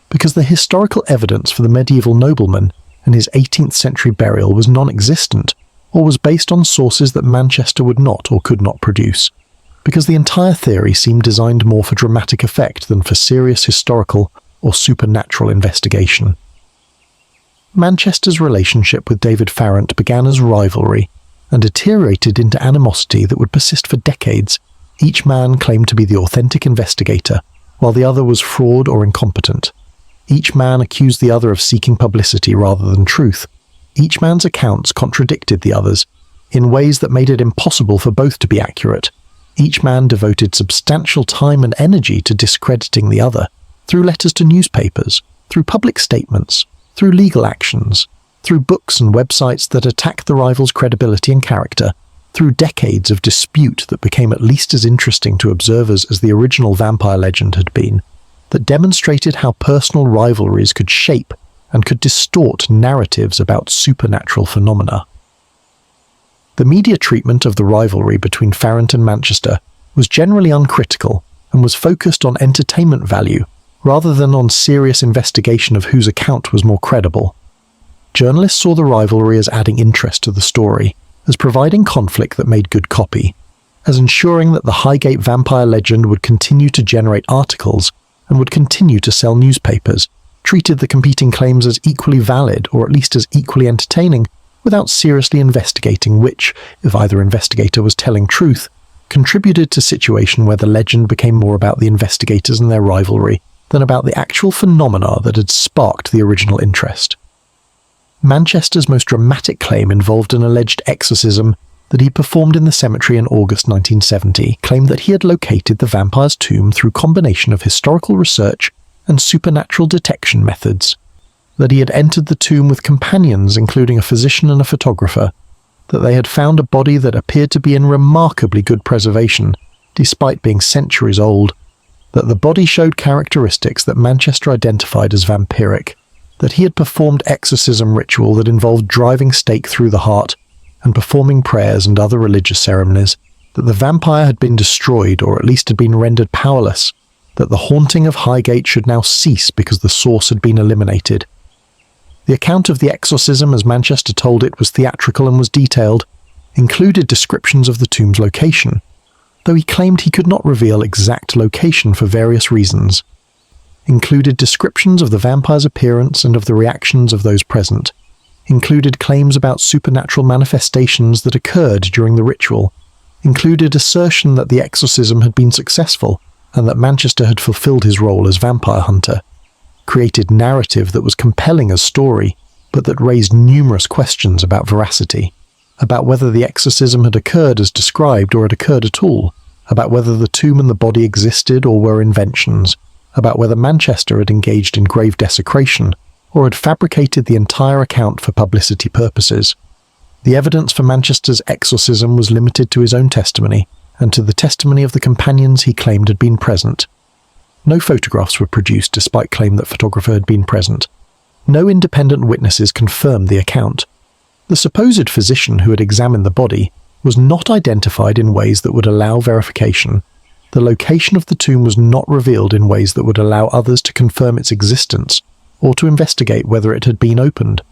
because the historical evidence for the medieval nobleman and his 18th century burial was non-existent or was based on sources that Manchester would not or could not produce, because the entire theory seemed designed more for dramatic effect than for serious historical or supernatural investigation. Manchester's relationship with David Farrant began as rivalry and deteriorated into animosity that would persist for decades. Each man claimed to be the authentic investigator, while the other was fraud or incompetent. Each man accused the other of seeking publicity rather than truth. Each man's accounts contradicted the others in ways that made it impossible for both to be accurate. Each man devoted substantial time and energy to discrediting the other, through letters to newspapers, through public statements, through legal actions, through books and websites that attacked the rival's credibility and character, through decades of dispute that became at least as interesting to observers as the original vampire legend had been, that demonstrated how personal rivalries could shape and could distort narratives about supernatural phenomena. The media treatment of the rivalry between Farrant and Manchester was generally uncritical and was focused on entertainment value rather than on serious investigation of whose account was more credible. Journalists saw the rivalry as adding interest to the story, as providing conflict that made good copy, as ensuring that the Highgate vampire legend would continue to generate articles and would continue to sell newspapers, treated the competing claims as equally valid or at least as equally entertaining, without seriously investigating which, if either investigator was telling truth, contributed to a situation where the legend became more about the investigators and their rivalry than about the actual phenomena that had sparked the original interest. Manchester's most dramatic claim involved an alleged exorcism that he performed in the cemetery in August 1970, claimed that he had located the vampire's tomb through combination of historical research and supernatural detection methods, that he had entered the tomb with companions including a physician and a photographer, that they had found a body that appeared to be in remarkably good preservation, despite being centuries old, that the body showed characteristics that Manchester identified as vampiric, that he had performed exorcism ritual that involved driving stake through the heart and performing prayers and other religious ceremonies, that the vampire had been destroyed or at least had been rendered powerless, that the haunting of Highgate should now cease because the source had been eliminated. The account of the exorcism, as Manchester told it, was theatrical and was detailed, included descriptions of the tomb's location, though he claimed he could not reveal exact location for various reasons, included descriptions of the vampire's appearance and of the reactions of those present, included claims about supernatural manifestations that occurred during the ritual, included assertion that the exorcism had been successful and that Manchester had fulfilled his role as vampire hunter, created narrative that was compelling as story, but that raised numerous questions about veracity, about whether the exorcism had occurred as described or had occurred at all, about whether the tomb and the body existed or were inventions, about whether Manchester had engaged in grave desecration or had fabricated the entire account for publicity purposes. The evidence for Manchester's exorcism was limited to his own testimony and to the testimony of the companions he claimed had been present. No photographs were produced despite claim that photographer had been present. No independent witnesses confirmed the account. The supposed physician who had examined the body was not identified in ways that would allow verification. The location of the tomb was not revealed in ways that would allow others to confirm its existence or to investigate whether it had been opened.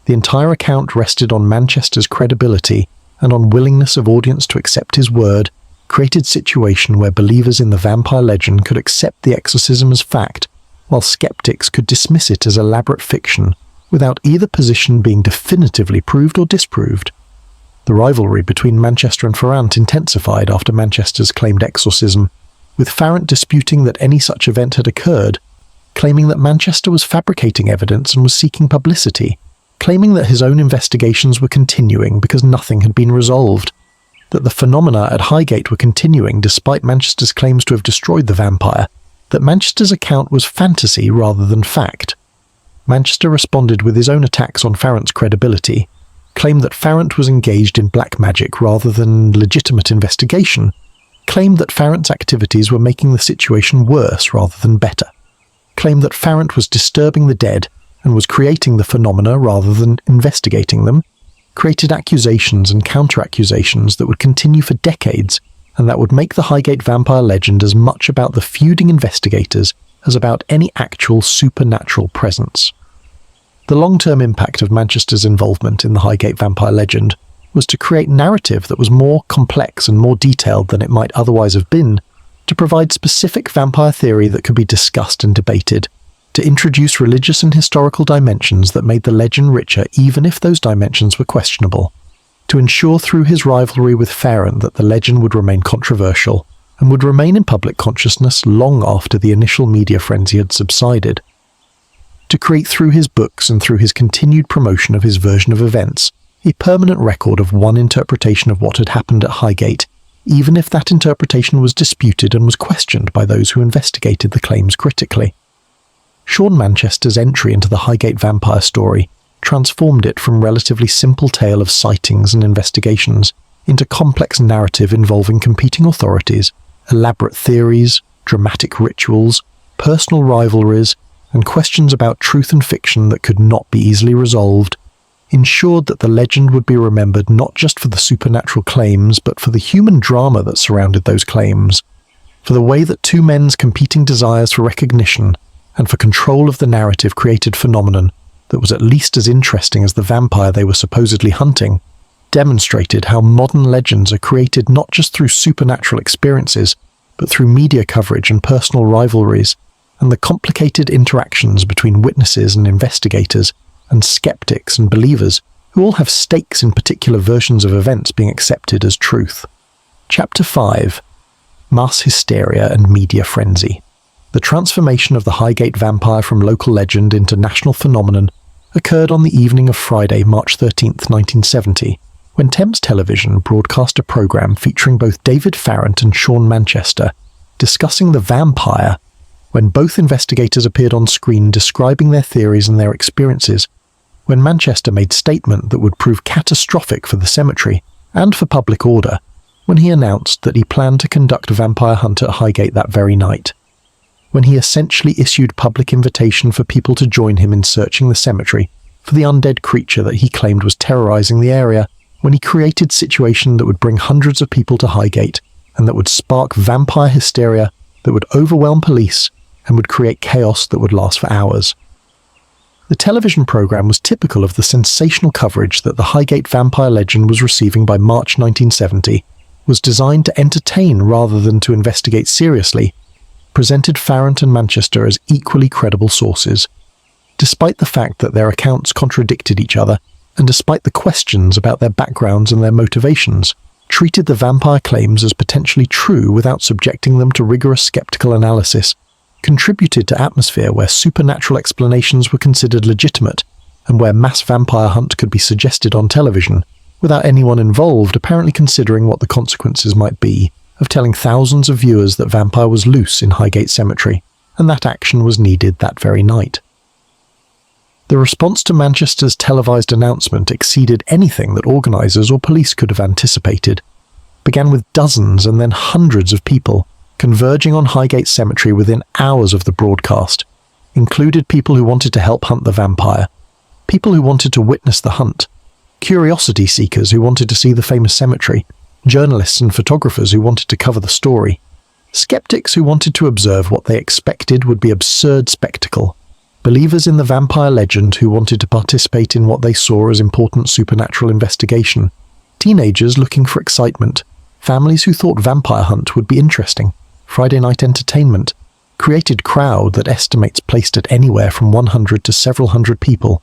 The entire account rested on Manchester's credibility and on willingness of audience to accept his word, created situation where believers in the vampire legend could accept the exorcism as fact, while skeptics could dismiss it as elaborate fiction, without either position being definitively proved or disproved. The rivalry between Manchester and Farrant intensified after Manchester's claimed exorcism, with Farrant disputing that any such event had occurred, claiming that Manchester was fabricating evidence and was seeking publicity, claiming that his own investigations were continuing because nothing had been resolved, that the phenomena at Highgate were continuing despite Manchester's claims to have destroyed the vampire, that Manchester's account was fantasy rather than fact. Manchester responded with his own attacks on Farrant's credibility, claimed that Farrant was engaged in black magic rather than legitimate investigation, claimed that Farrant's activities were making the situation worse rather than better, claimed that Farrant was disturbing the dead and was creating the phenomena rather than investigating them, created accusations and counter-accusations that would continue for decades and that would make the Highgate vampire legend as much about the feuding investigators as about any actual supernatural presence. The long-term impact of Manchester's involvement in the Highgate vampire legend was to create narrative that was more complex and more detailed than it might otherwise have been, to provide specific vampire theory that could be discussed and debated, to introduce religious and historical dimensions that made the legend richer even if those dimensions were questionable, to ensure through his rivalry with Farrant that the legend would remain controversial and would remain in public consciousness long after the initial media frenzy had subsided, to create through his books and through his continued promotion of his version of events a permanent record of one interpretation of what had happened at Highgate, even if that interpretation was disputed and was questioned by those who investigated the claims critically. Sean Manchester's entry into the Highgate vampire story transformed it from relatively simple tale of sightings and investigations into complex narrative involving competing authorities, elaborate theories, dramatic rituals, personal rivalries, and questions about truth and fiction that could not be easily resolved, ensured that the legend would be remembered not just for the supernatural claims but for the human drama that surrounded those claims, for the way that two men's competing desires for recognition and for control of the narrative created phenomenon that was at least as interesting as the vampire they were supposedly hunting, demonstrated how modern legends are created not just through supernatural experiences, but through media coverage and personal rivalries, and the complicated interactions between witnesses and investigators, and skeptics and believers, who all have stakes in particular versions of events being accepted as truth. Chapter 5. Mass Hysteria and Media Frenzy. The transformation of the Highgate vampire from local legend into national phenomenon occurred on the evening of Friday, March 13, 1970, when Thames Television broadcast a programme featuring both David Farrant and Sean Manchester discussing the vampire, when both investigators appeared on screen describing their theories and their experiences, when Manchester made statement that would prove catastrophic for the cemetery and for public order, when he announced that he planned to conduct a vampire hunt at Highgate that very night, when he essentially issued public invitation for people to join him in searching the cemetery for the undead creature that he claimed was terrorizing the area, when he created situation that would bring hundreds of people to Highgate and that would spark vampire hysteria that would overwhelm police and would create chaos that would last for hours. The television programme was typical of the sensational coverage that the Highgate vampire legend was receiving by March 1970, was designed to entertain rather than to investigate seriously, presented Farrant and Manchester as equally credible sources, despite the fact that their accounts contradicted each other, and despite the questions about their backgrounds and their motivations, treated the vampire claims as potentially true without subjecting them to rigorous skeptical analysis, contributed to atmosphere where supernatural explanations were considered legitimate, and where mass vampire hunt could be suggested on television, without anyone involved apparently considering what the consequences might be of telling thousands of viewers that vampire was loose in Highgate Cemetery, and that action was needed that very night. The response to Manchester's televised announcement exceeded anything that organisers or police could have anticipated, began with dozens and then hundreds of people converging on Highgate Cemetery within hours of the broadcast, included people who wanted to help hunt the vampire, people who wanted to witness the hunt, curiosity seekers who wanted to see the famous cemetery, journalists and photographers who wanted to cover the story, skeptics who wanted to observe what they expected would be absurd spectacle, believers in the vampire legend who wanted to participate in what they saw as important supernatural investigation, teenagers looking for excitement, families who thought vampire hunt would be interesting, Friday night entertainment, created crowd that estimates placed at anywhere from 100 to several hundred people,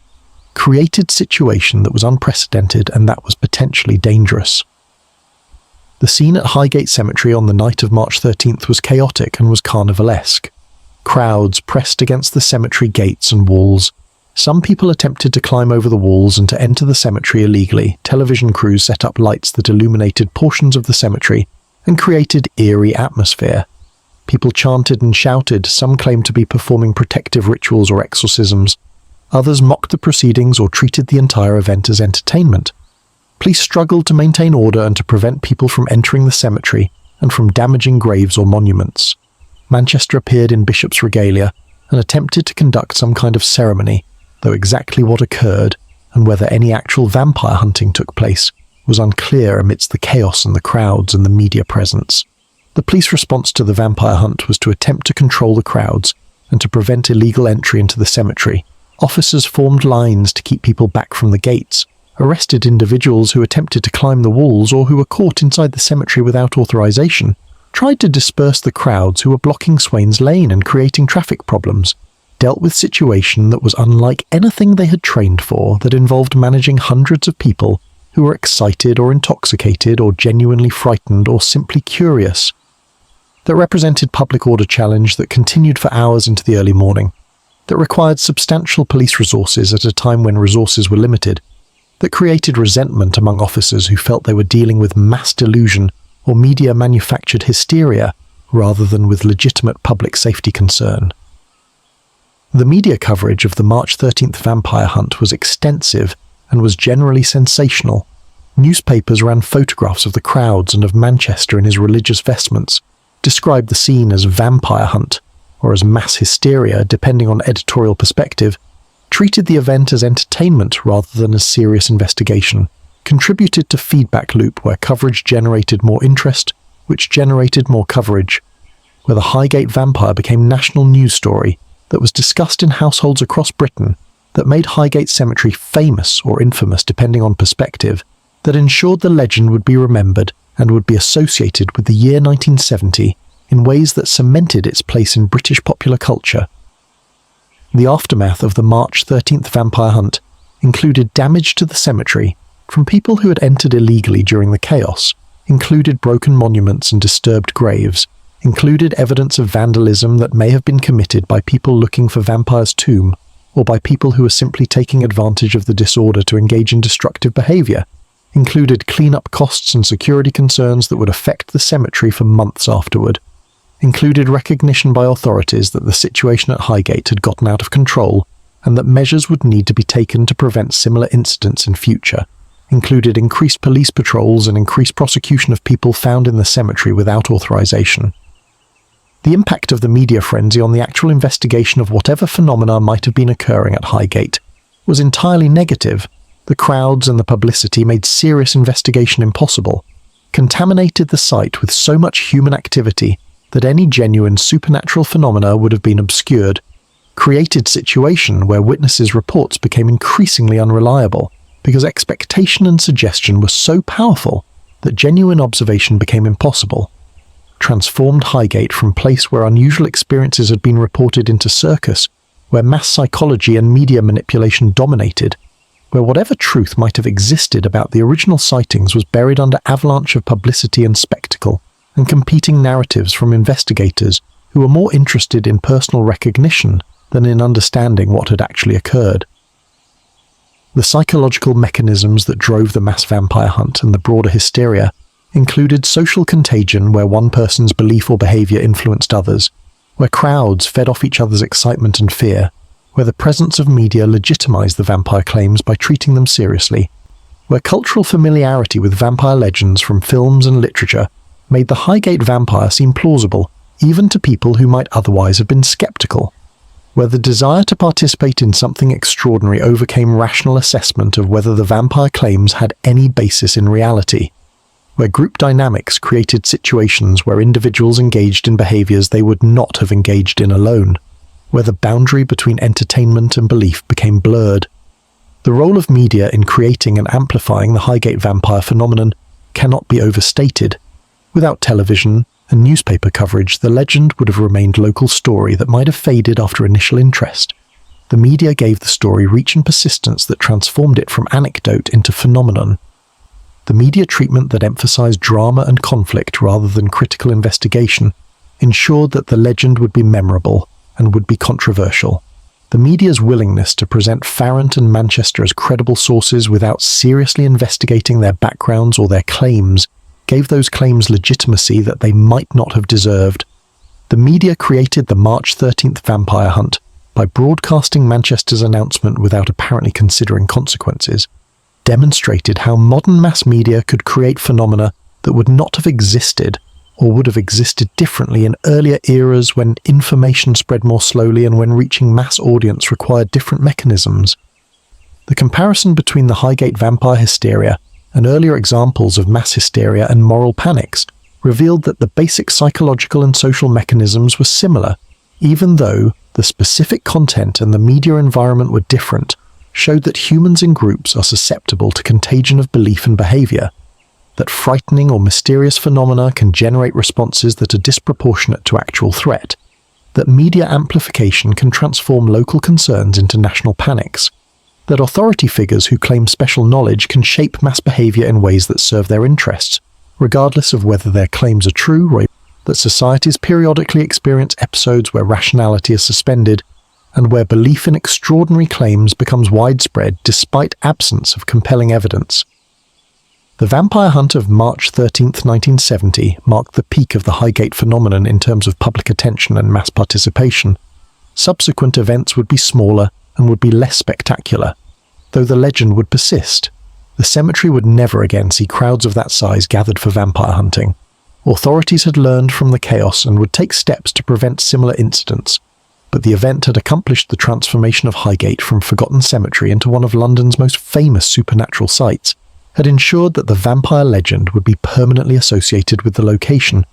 created situation that was unprecedented and that was potentially dangerous. The scene at Highgate Cemetery on the night of March 13th was chaotic and was carnivalesque. Crowds pressed against the cemetery gates and walls. Some people attempted to climb over the walls and to enter the cemetery illegally. Television crews set up lights that illuminated portions of the cemetery and created eerie atmosphere. People chanted and shouted. Some claimed to be performing protective rituals or exorcisms. Others mocked the proceedings or treated the entire event as entertainment. Police struggled to maintain order and to prevent people from entering the cemetery and from damaging graves or monuments. Manchester appeared in bishop's regalia and attempted to conduct some kind of ceremony, though exactly what occurred and whether any actual vampire hunting took place was unclear amidst the chaos and the crowds and the media presence. The police response to the vampire hunt was to attempt to control the crowds and to prevent illegal entry into the cemetery. Officers formed lines to keep people back from the gates, arrested individuals who attempted to climb the walls or who were caught inside the cemetery without authorization, tried to disperse the crowds who were blocking Swain's Lane and creating traffic problems, dealt with situation that was unlike anything they had trained for, that involved managing hundreds of people who were excited or intoxicated or genuinely frightened or simply curious, that represented public order challenge that continued for hours into the early morning, that required substantial police resources at a time when resources were limited, that created resentment among officers who felt they were dealing with mass delusion or media-manufactured hysteria rather than with legitimate public safety concern. The media coverage of the March 13th vampire hunt was extensive and was generally sensational. Newspapers ran photographs of the crowds and of Manchester in his religious vestments, described the scene as vampire hunt or as mass hysteria depending on editorial perspective, treated the event as entertainment rather than as serious investigation, contributed to feedback loop where coverage generated more interest, which generated more coverage, where the Highgate vampire became national news story that was discussed in households across Britain, that made Highgate Cemetery famous or infamous depending on perspective, that ensured the legend would be remembered and would be associated with the year 1970 in ways that cemented its place in British popular culture. The aftermath of the March 13th vampire hunt included damage to the cemetery from people who had entered illegally during the chaos, included broken monuments and disturbed graves, included evidence of vandalism that may have been committed by people looking for Vampire's tomb, or by people who were simply taking advantage of the disorder to engage in destructive behaviour, included clean-up costs and security concerns that would affect the cemetery for months afterward, included recognition by authorities that the situation at Highgate had gotten out of control and that measures would need to be taken to prevent similar incidents in future, included increased police patrols and increased prosecution of people found in the cemetery without authorization. The impact of the media frenzy on the actual investigation of whatever phenomena might have been occurring at Highgate was entirely negative. The crowds and the publicity made serious investigation impossible, contaminated the site with so much human activity that any genuine supernatural phenomena would have been obscured, created situation where witnesses' reports became increasingly unreliable because expectation and suggestion were so powerful that genuine observation became impossible, transformed Highgate from place where unusual experiences had been reported into circus, where mass psychology and media manipulation dominated, where whatever truth might have existed about the original sightings was buried under avalanche of publicity and spectacle, and competing narratives from investigators who were more interested in personal recognition than in understanding what had actually occurred. The psychological mechanisms that drove the mass vampire hunt and the broader hysteria included social contagion where one person's belief or behaviour influenced others, where crowds fed off each other's excitement and fear, where the presence of media legitimised the vampire claims by treating them seriously, where cultural familiarity with vampire legends from films and literature made the Highgate vampire seem plausible even to people who might otherwise have been sceptical, where the desire to participate in something extraordinary overcame rational assessment of whether the vampire claims had any basis in reality, where group dynamics created situations where individuals engaged in behaviours they would not have engaged in alone, where the boundary between entertainment and belief became blurred. The role of media in creating and amplifying the Highgate vampire phenomenon cannot be overstated. Without television and newspaper coverage, the legend would have remained local story that might have faded after initial interest. the media gave the story reach and persistence that transformed it from anecdote into phenomenon. The media treatment that emphasized drama and conflict rather than critical investigation ensured that the legend would be memorable and would be controversial. The media's willingness to present Farrant and Manchester as credible sources without seriously investigating their backgrounds or their claims gave those claims legitimacy that they might not have deserved. The media created the March 13th vampire hunt by broadcasting Manchester's announcement without apparently considering consequences, demonstrated how modern mass media could create phenomena that would not have existed or would have existed differently in earlier eras when information spread more slowly and when reaching mass audience required different mechanisms. The comparison between the Highgate vampire hysteria and earlier examples of mass hysteria and moral panics revealed that the basic psychological and social mechanisms were similar, even though the specific content and the media environment were different, showed that humans in groups are susceptible to contagion of belief and behavior, that frightening or mysterious phenomena can generate responses that are disproportionate to actual threat, that media amplification can transform local concerns into national panics, that authority figures who claim special knowledge can shape mass behavior in ways that serve their interests, regardless of whether their claims are true, or that societies periodically experience episodes where rationality is suspended, and where belief in extraordinary claims becomes widespread despite absence of compelling evidence. The vampire hunt of March 13, 1970 marked the peak of the Highgate phenomenon in terms of public attention and mass participation. Subsequent events would be smaller and would be less spectacular, though the legend would persist. The cemetery would never again see crowds of that size gathered for vampire hunting. Authorities had learned from the chaos and would take steps to prevent similar incidents, but the event had accomplished the transformation of Highgate from forgotten cemetery into one of London's most famous supernatural sites, had ensured that the vampire legend would be permanently associated with the location,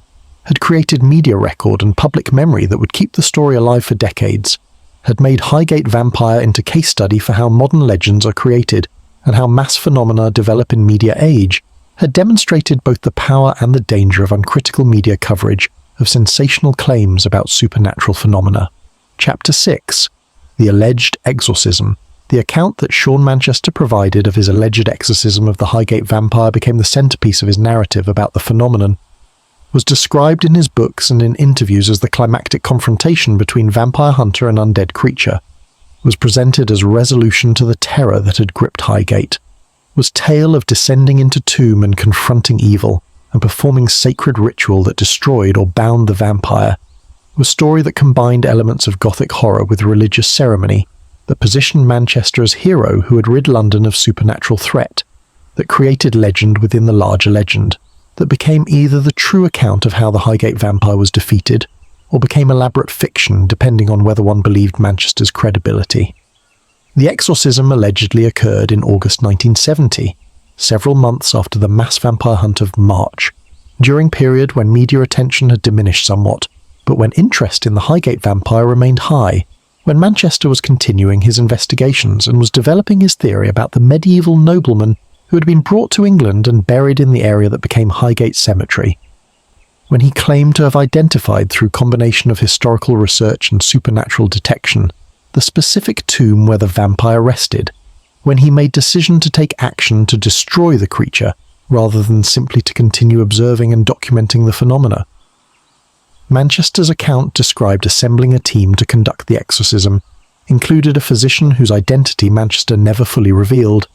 had created media record and public memory that would keep the story alive for decades, had made Highgate Vampire into case study for how modern legends are created and how mass phenomena develop in media age, had demonstrated both the power and the danger of uncritical media coverage of sensational claims about supernatural phenomena. Chapter 6. The Alleged Exorcism. The account that Sean Manchester provided of his alleged exorcism of the Highgate vampire became the centerpiece of his narrative about the phenomenon, was described in his books and in interviews as the climactic confrontation between vampire hunter and undead creature, was presented as resolution to the terror that had gripped Highgate, was tale of descending into tomb and confronting evil and performing sacred ritual that destroyed or bound the vampire, was story that combined elements of Gothic horror with religious ceremony, that positioned Manchester as hero who had rid London of supernatural threat, that created legend within the larger legend, that became either the true account of how the Highgate vampire was defeated, or became elaborate fiction depending on whether one believed Manchester's credibility. The exorcism allegedly occurred in August 1970, several months after the mass vampire hunt of March, during a period when media attention had diminished somewhat, but when interest in the Highgate vampire remained high, when Manchester was continuing his investigations and was developing his theory about the medieval nobleman who had been brought to England and buried in the area that became Highgate Cemetery, when he claimed to have identified through combination of historical research and supernatural detection the specific tomb where the vampire rested, when he made decision to take action to destroy the creature rather than simply to continue observing and documenting the phenomena. Manchester's account described assembling a team to conduct the exorcism, included a physician whose identity Manchester never fully revealed,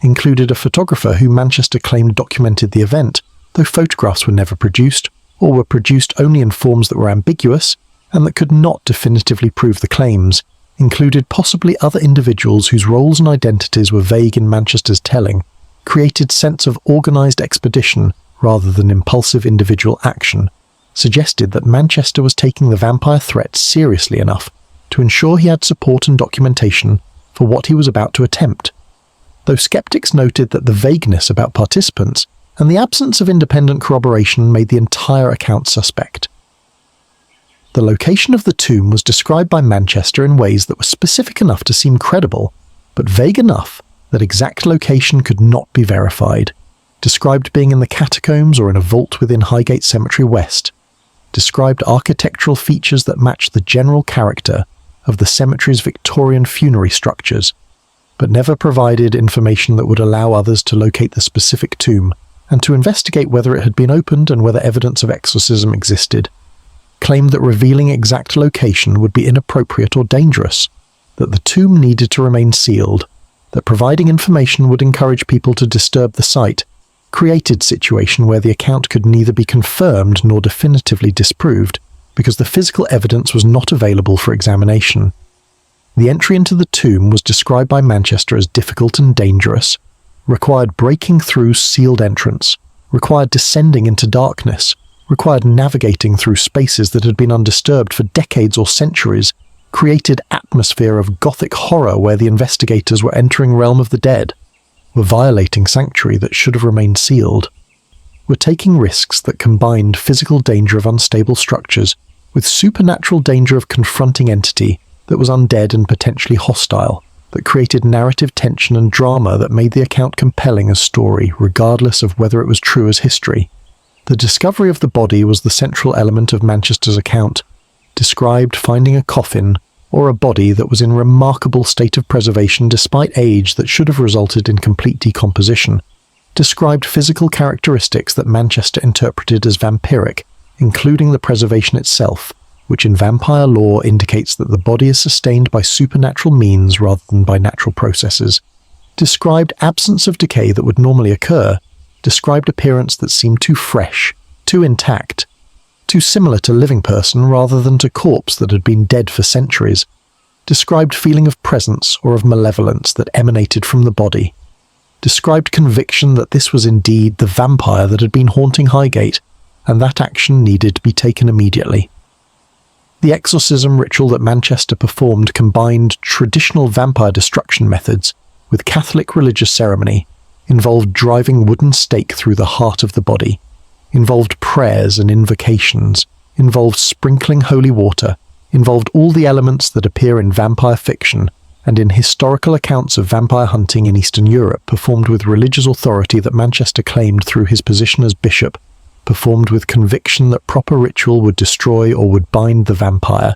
included a photographer who Manchester claimed documented the event, though photographs were never produced, or were produced only in forms that were ambiguous and that could not definitively prove the claims, included possibly other individuals whose roles and identities were vague in Manchester's telling, created sense of organised expedition rather than impulsive individual action, suggested that Manchester was taking the vampire threat seriously enough to ensure he had support and documentation for what he was about to attempt, though skeptics noted that the vagueness about participants and the absence of independent corroboration made the entire account suspect. The location of the tomb was described by Manchester in ways that were specific enough to seem credible, but vague enough that exact location could not be verified, described being in the catacombs or in a vault within Highgate Cemetery West, described architectural features that matched the general character of the cemetery's Victorian funerary structures, but never provided information that would allow others to locate the specific tomb and to investigate whether it had been opened and whether evidence of exorcism existed. Claimed that revealing exact location would be inappropriate or dangerous, that the tomb needed to remain sealed, that providing information would encourage people to disturb the site, created situation where the account could neither be confirmed nor definitively disproved because the physical evidence was not available for examination. The entry into the tomb was described by Manchester as difficult and dangerous, required breaking through sealed entrance, required descending into darkness, required navigating through spaces that had been undisturbed for decades or centuries, created atmosphere of gothic horror where the investigators were entering realm of the dead, were violating sanctuary that should have remained sealed, were taking risks that combined physical danger of unstable structures with supernatural danger of confronting entity that was undead and potentially hostile, that created narrative tension and drama that made the account compelling as story, regardless of whether it was true as history. The discovery of the body was the central element of Manchester's account, described finding a coffin or a body that was in remarkable state of preservation despite age that should have resulted in complete decomposition, described physical characteristics that Manchester interpreted as vampiric, including the preservation itself, which in vampire lore indicates that the body is sustained by supernatural means rather than by natural processes, described absence of decay that would normally occur, described appearance that seemed too fresh, too intact, too similar to living person rather than to corpse that had been dead for centuries, described feeling of presence or of malevolence that emanated from the body, described conviction that this was indeed the vampire that had been haunting Highgate, and that action needed to be taken immediately. The exorcism ritual that Manchester performed combined traditional vampire destruction methods with Catholic religious ceremony, involved driving wooden stake through the heart of the body, involved prayers and invocations, involved sprinkling holy water, involved all the elements that appear in vampire fiction and in historical accounts of vampire hunting in Eastern Europe performed with religious authority that Manchester claimed through his position as bishop, performed with conviction that proper ritual would destroy or would bind the vampire,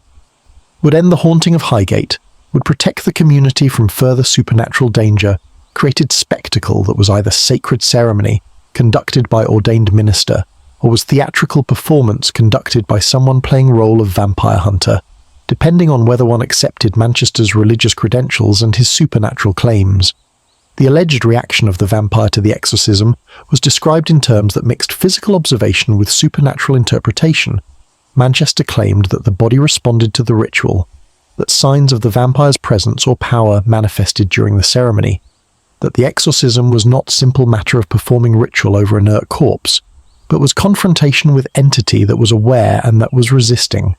would end the haunting of Highgate, would protect the community from further supernatural danger, created spectacle that was either sacred ceremony, conducted by ordained minister, or was theatrical performance conducted by someone playing role of vampire hunter, depending on whether one accepted Manchester's religious credentials and his supernatural claims. The alleged reaction of the vampire to the exorcism was described in terms that mixed physical observation with supernatural interpretation. Manchester claimed that the body responded to the ritual, that signs of the vampire's presence or power manifested during the ceremony, that the exorcism was not simple matter of performing ritual over an inert corpse, but was confrontation with entity that was aware and that was resisting,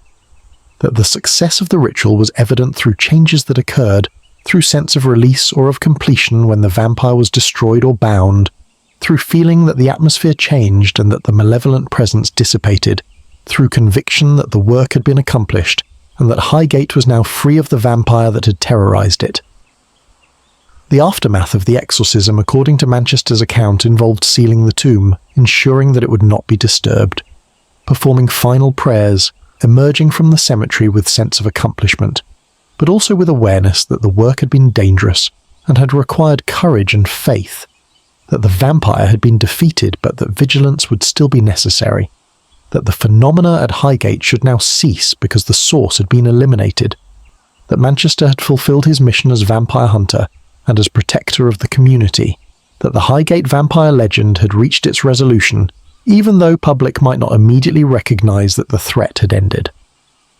that the success of the ritual was evident through changes that occurred, through sense of release or of completion when the vampire was destroyed or bound, through feeling that the atmosphere changed and that the malevolent presence dissipated, through conviction that the work had been accomplished and that Highgate was now free of the vampire that had terrorized it. The aftermath of the exorcism, according to Manchester's account, involved sealing the tomb, ensuring that it would not be disturbed, performing final prayers, emerging from the cemetery with sense of accomplishment, but also with awareness that the work had been dangerous and had required courage and faith, that the vampire had been defeated but that vigilance would still be necessary, that the phenomena at Highgate should now cease because the source had been eliminated, that Manchester had fulfilled his mission as vampire hunter and as protector of the community, that the Highgate vampire legend had reached its resolution, even though public might not immediately recognise that the threat had ended.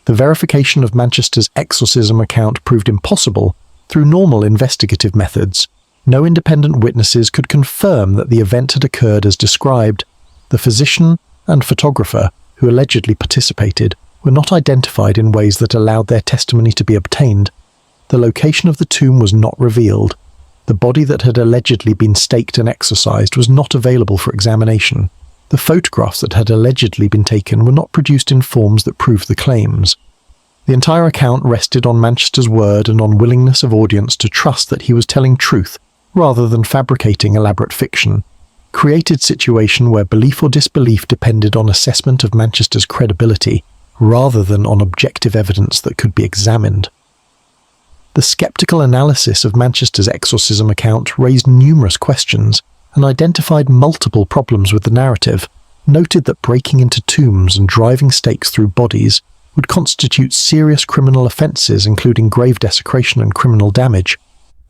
The verification of Manchester's exorcism account proved impossible through normal investigative methods. No independent witnesses could confirm that the event had occurred as described. The physician and photographer who allegedly participated were not identified in ways that allowed their testimony to be obtained. The location of the tomb was not revealed. The body that had allegedly been staked and exorcised was not available for examination. The photographs that had allegedly been taken were not produced in forms that proved the claims. The entire account rested on Manchester's word and on willingness of audience to trust that he was telling truth rather than fabricating elaborate fiction. Created situation where belief or disbelief depended on assessment of Manchester's credibility rather than on objective evidence that could be examined. The skeptical analysis of Manchester's exorcism account raised numerous questions and identified multiple problems with the narrative, noted that breaking into tombs and driving stakes through bodies would constitute serious criminal offences including grave desecration and criminal damage,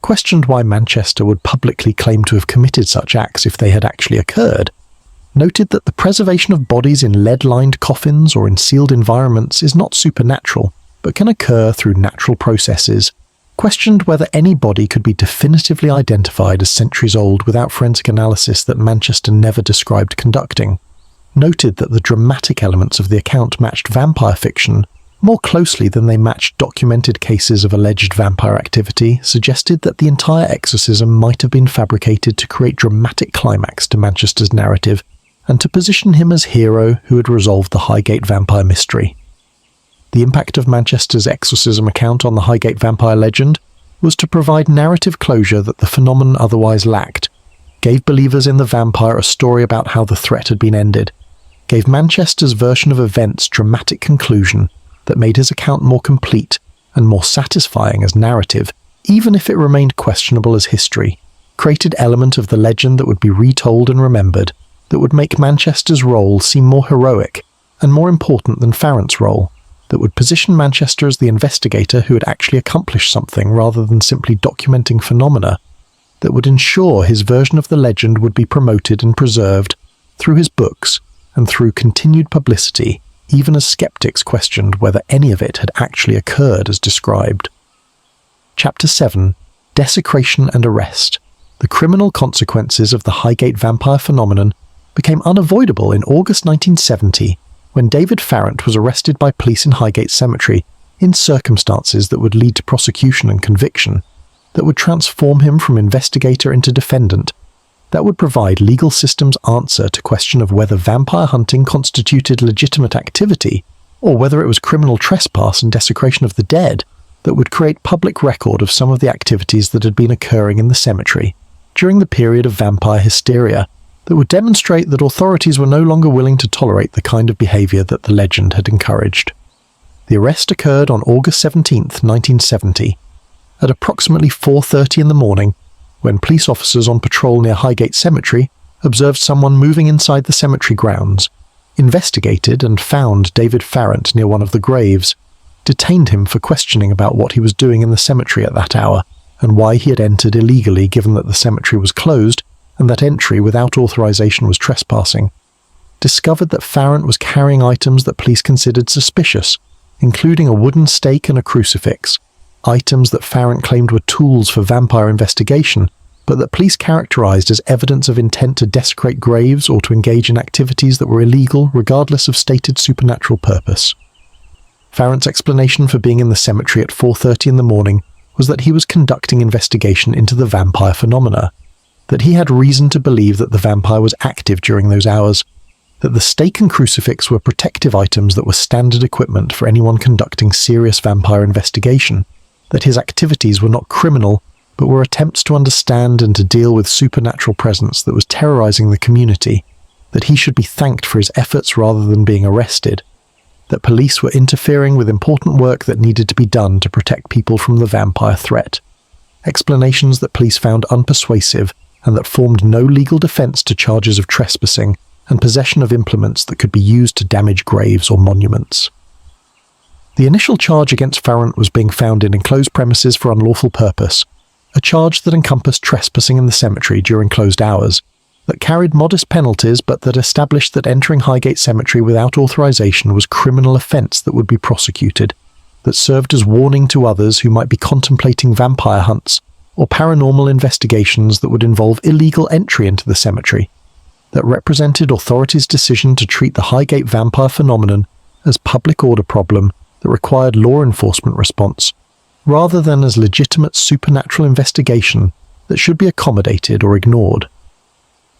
questioned why Manchester would publicly claim to have committed such acts if they had actually occurred, noted that the preservation of bodies in lead-lined coffins or in sealed environments is not supernatural, but can occur through natural processes, questioned whether any body could be definitively identified as centuries old without forensic analysis that Manchester never described conducting, noted that the dramatic elements of the account matched vampire fiction more closely than they matched documented cases of alleged vampire activity, suggested that the entire exorcism might have been fabricated to create dramatic climax to Manchester's narrative and to position him as hero who had resolved the Highgate vampire mystery. The impact of Manchester's exorcism account on the Highgate vampire legend was to provide narrative closure that the phenomenon otherwise lacked, gave believers in the vampire a story about how the threat had been ended, gave Manchester's version of events dramatic conclusion that made his account more complete and more satisfying as narrative, even if it remained questionable as history, created element of the legend that would be retold and remembered, that would make Manchester's role seem more heroic and more important than Farrant's role, that would position Manchester as the investigator who had actually accomplished something rather than simply documenting phenomena, that would ensure his version of the legend would be promoted and preserved through his books and through continued publicity, even as skeptics questioned whether any of it had actually occurred as described. Chapter 7. Desecration and Arrest. The criminal consequences of the Highgate vampire phenomenon became unavoidable in August 1970 when David Farrant was arrested by police in Highgate Cemetery in circumstances that would lead to prosecution and conviction, that would transform him from investigator into defendant, that would provide legal system's answer to question of whether vampire hunting constituted legitimate activity or whether it was criminal trespass and desecration of the dead, that would create public record of some of the activities that had been occurring in the cemetery during the period of vampire hysteria, that would demonstrate that authorities were no longer willing to tolerate the kind of behaviour that the legend had encouraged. The arrest occurred on August 17, 1970, at approximately 4:30 in the morning, when police officers on patrol near Highgate Cemetery observed someone moving inside the cemetery grounds, investigated and found David Farrant near one of the graves, detained him for questioning about what he was doing in the cemetery at that hour and why he had entered illegally given that the cemetery was closed and that entry without authorization was trespassing, discovered that Farrant was carrying items that police considered suspicious, including a wooden stake and a crucifix, items that Farrant claimed were tools for vampire investigation, but that police characterized as evidence of intent to desecrate graves or to engage in activities that were illegal regardless of stated supernatural purpose. Farrant's explanation for being in the cemetery at 4:30 in the morning was that he was conducting investigation into the vampire phenomena, that he had reason to believe that the vampire was active during those hours, that the stake and crucifix were protective items that were standard equipment for anyone conducting serious vampire investigation, that his activities were not criminal but were attempts to understand and to deal with supernatural presence that was terrorizing the community, that he should be thanked for his efforts rather than being arrested, that police were interfering with important work that needed to be done to protect people from the vampire threat. Explanations that police found unpersuasive and that formed no legal defense to charges of trespassing and possession of implements that could be used to damage graves or monuments. The initial charge against Farrant was being found in enclosed premises for unlawful purpose, a charge that encompassed trespassing in the cemetery during closed hours, that carried modest penalties but that established that entering Highgate Cemetery without authorization was criminal offence that would be prosecuted, that served as warning to others who might be contemplating vampire hunts or paranormal investigations that would involve illegal entry into the cemetery, that represented authorities' decision to treat the Highgate vampire phenomenon as public order problem that required law enforcement response, rather than as legitimate supernatural investigation that should be accommodated or ignored.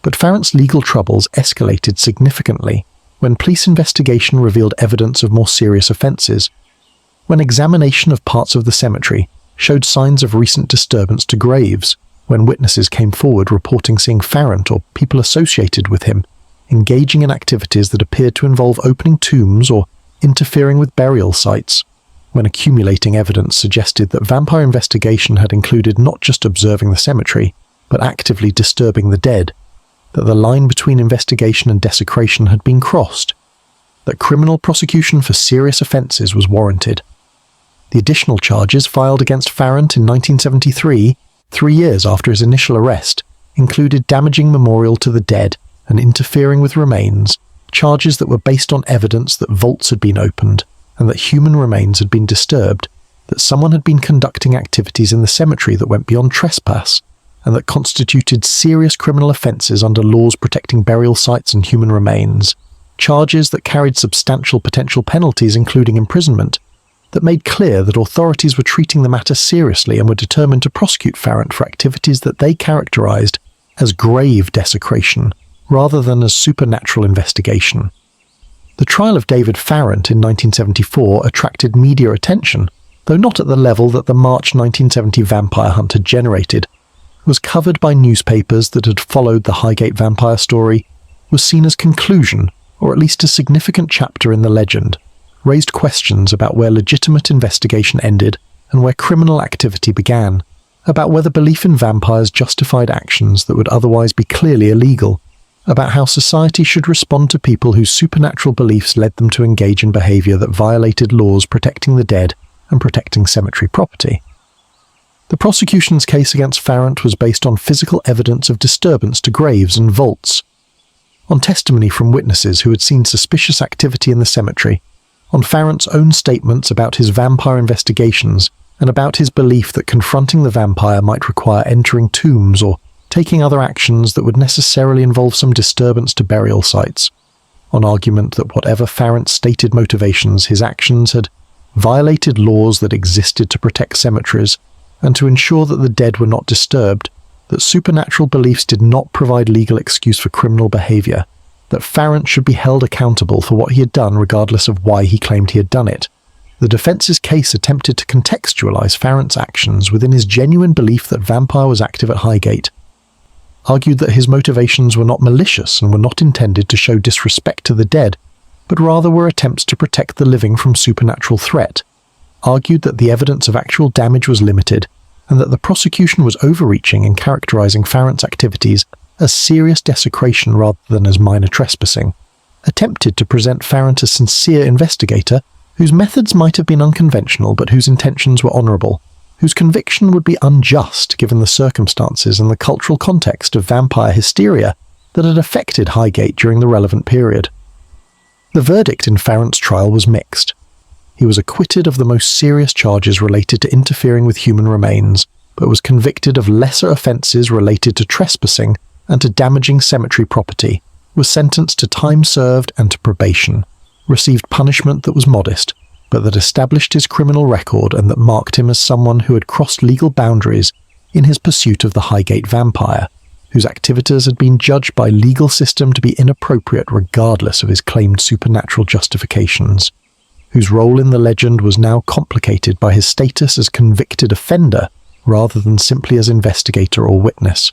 But Farrant's legal troubles escalated significantly when police investigation revealed evidence of more serious offences, when examination of parts of the cemetery showed signs of recent disturbance to graves, when witnesses came forward reporting seeing Farrant or people associated with him engaging in activities that appeared to involve opening tombs or interfering with burial sites, when accumulating evidence suggested that vampire investigation had included not just observing the cemetery, but actively disturbing the dead, that the line between investigation and desecration had been crossed, that criminal prosecution for serious offences was warranted. The additional charges filed against Farrant in 1973, 3 years after his initial arrest, included damaging memorial to the dead and interfering with remains, charges that were based on evidence that vaults had been opened and that human remains had been disturbed, that someone had been conducting activities in the cemetery that went beyond trespass, and that constituted serious criminal offences under laws protecting burial sites and human remains, charges that carried substantial potential penalties including imprisonment, that made clear that authorities were treating the matter seriously and were determined to prosecute Farrant for activities that they characterised as grave desecration, rather than as supernatural investigation. The trial of David Farrant in 1974 attracted media attention, though not at the level that the March 1970 vampire hunt had generated, was covered by newspapers that had followed the Highgate vampire story, was seen as conclusion, or at least a significant chapter in the legend, raised questions about where legitimate investigation ended and where criminal activity began, about whether belief in vampires justified actions that would otherwise be clearly illegal, about how society should respond to people whose supernatural beliefs led them to engage in behaviour that violated laws protecting the dead and protecting cemetery property. The prosecution's case against Farrant was based on physical evidence of disturbance to graves and vaults, on testimony from witnesses who had seen suspicious activity in the cemetery, on Farrant's own statements about his vampire investigations and about his belief that confronting the vampire might require entering tombs or taking other actions that would necessarily involve some disturbance to burial sites, on argument that whatever Farrant's stated motivations, his actions had violated laws that existed to protect cemeteries and to ensure that the dead were not disturbed, that supernatural beliefs did not provide legal excuse for criminal behaviour, that Farrant should be held accountable for what he had done regardless of why he claimed he had done it. The defence's case attempted to contextualise Farrant's actions within his genuine belief that Vampire was active at Highgate, argued that his motivations were not malicious and were not intended to show disrespect to the dead, but rather were attempts to protect the living from supernatural threat, argued that the evidence of actual damage was limited, and that the prosecution was overreaching in characterising Farrant's activities as serious desecration rather than as minor trespassing, attempted to present Farrant as a sincere investigator whose methods might have been unconventional but whose intentions were honourable, whose conviction would be unjust given the circumstances and the cultural context of vampire hysteria that had affected Highgate during the relevant period. The verdict in Farrant's trial was mixed. He was acquitted of the most serious charges related to interfering with human remains, but was convicted of lesser offences related to trespassing and to damaging cemetery property, was sentenced to time served and to probation, received punishment that was modest, but that established his criminal record and that marked him as someone who had crossed legal boundaries in his pursuit of the Highgate vampire, whose activities had been judged by legal system to be inappropriate regardless of his claimed supernatural justifications, whose role in the legend was now complicated by his status as convicted offender rather than simply as investigator or witness.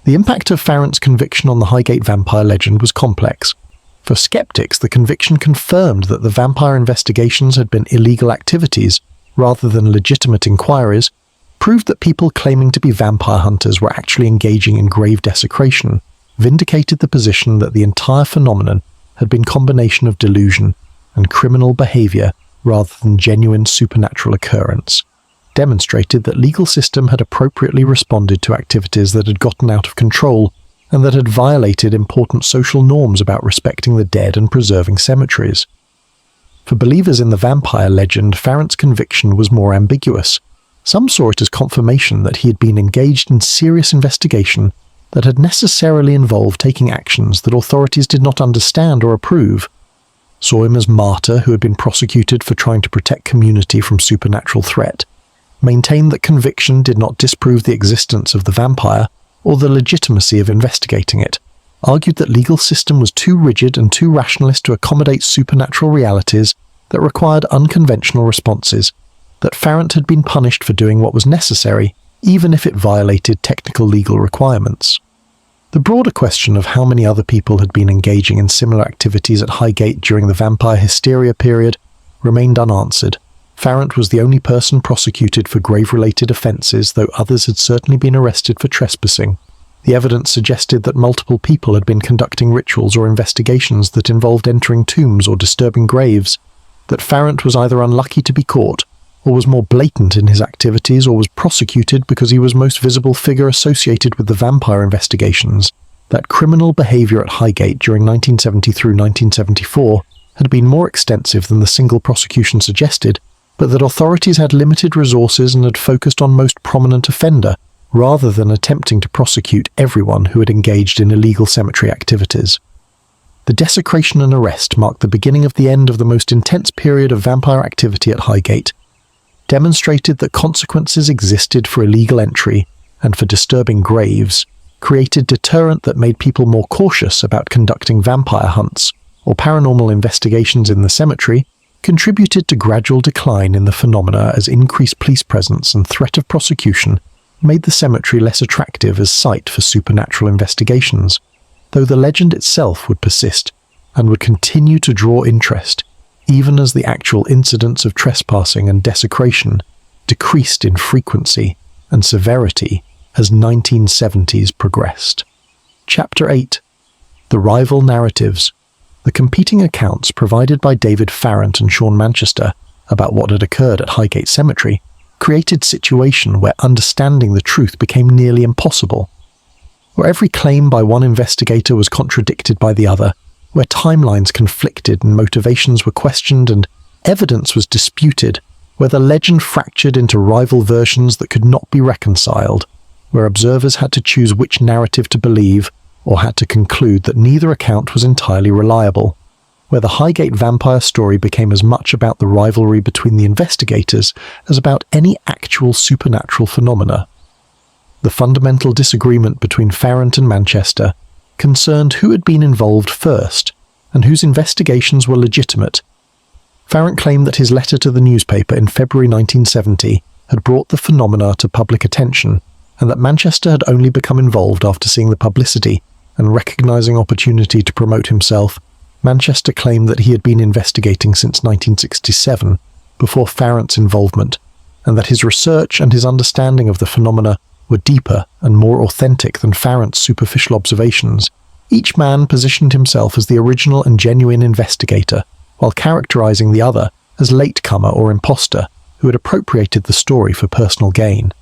The impact of Farrant's conviction on the Highgate vampire legend was complex. For skeptics, the conviction confirmed that the vampire investigations had been illegal activities rather than legitimate inquiries, proved that people claiming to be vampire hunters were actually engaging in grave desecration, vindicated the position that the entire phenomenon had been a combination of delusion and criminal behaviour rather than genuine supernatural occurrence, demonstrated that legal system had appropriately responded to activities that had gotten out of control and that had violated important social norms about respecting the dead and preserving cemeteries. For believers in the vampire legend, Farrant's conviction was more ambiguous. Some saw it as confirmation that he had been engaged in serious investigation that had necessarily involved taking actions that authorities did not understand or approve, saw him as martyr who had been prosecuted for trying to protect community from supernatural threat, maintained that conviction did not disprove the existence of the vampire or the legitimacy of investigating it, argued that legal system was too rigid and too rationalist to accommodate supernatural realities that required unconventional responses, that Farrant had been punished for doing what was necessary, even if it violated technical legal requirements. The broader question of how many other people had been engaging in similar activities at Highgate during the vampire hysteria period remained unanswered, Farrant was the only person prosecuted for grave-related offences, though others had certainly been arrested for trespassing. The evidence suggested that multiple people had been conducting rituals or investigations that involved entering tombs or disturbing graves, that Farrant was either unlucky to be caught, or was more blatant in his activities, or was prosecuted because he was most visible figure associated with the vampire investigations, that criminal behaviour at Highgate during 1970 through 1974 had been more extensive than the single prosecution suggested, but that authorities had limited resources and had focused on most prominent offender, rather than attempting to prosecute everyone who had engaged in illegal cemetery activities. The desecration and arrest marked the beginning of the end of the most intense period of vampire activity at Highgate, demonstrated that consequences existed for illegal entry and for disturbing graves, created deterrent that made people more cautious about conducting vampire hunts or paranormal investigations in the cemetery, contributed to gradual decline in the phenomena as increased police presence and threat of prosecution made the cemetery less attractive as site for supernatural investigations, though the legend itself would persist and would continue to draw interest, even as the actual incidents of trespassing and desecration decreased in frequency and severity as 1970s progressed. Chapter 8. The Rival Narratives. The competing accounts provided by David Farrant and Sean Manchester about what had occurred at Highgate Cemetery created a situation where understanding the truth became nearly impossible, where every claim by one investigator was contradicted by the other, where timelines conflicted and motivations were questioned and evidence was disputed, where the legend fractured into rival versions that could not be reconciled, where observers had to choose which narrative to believe or had to conclude that neither account was entirely reliable, where the Highgate vampire story became as much about the rivalry between the investigators as about any actual supernatural phenomena. The fundamental disagreement between Farrant and Manchester concerned who had been involved first and whose investigations were legitimate. Farrant claimed that his letter to the newspaper in February 1970 had brought the phenomena to public attention, and that Manchester had only become involved after seeing the publicity and recognizing opportunity to promote himself. Manchester claimed that he had been investigating since 1967, before Farrant's involvement, and that his research and his understanding of the phenomena were deeper and more authentic than Farrant's superficial observations. Each man positioned himself as the original and genuine investigator, while characterizing the other as latecomer or imposter who had appropriated the story for personal gain.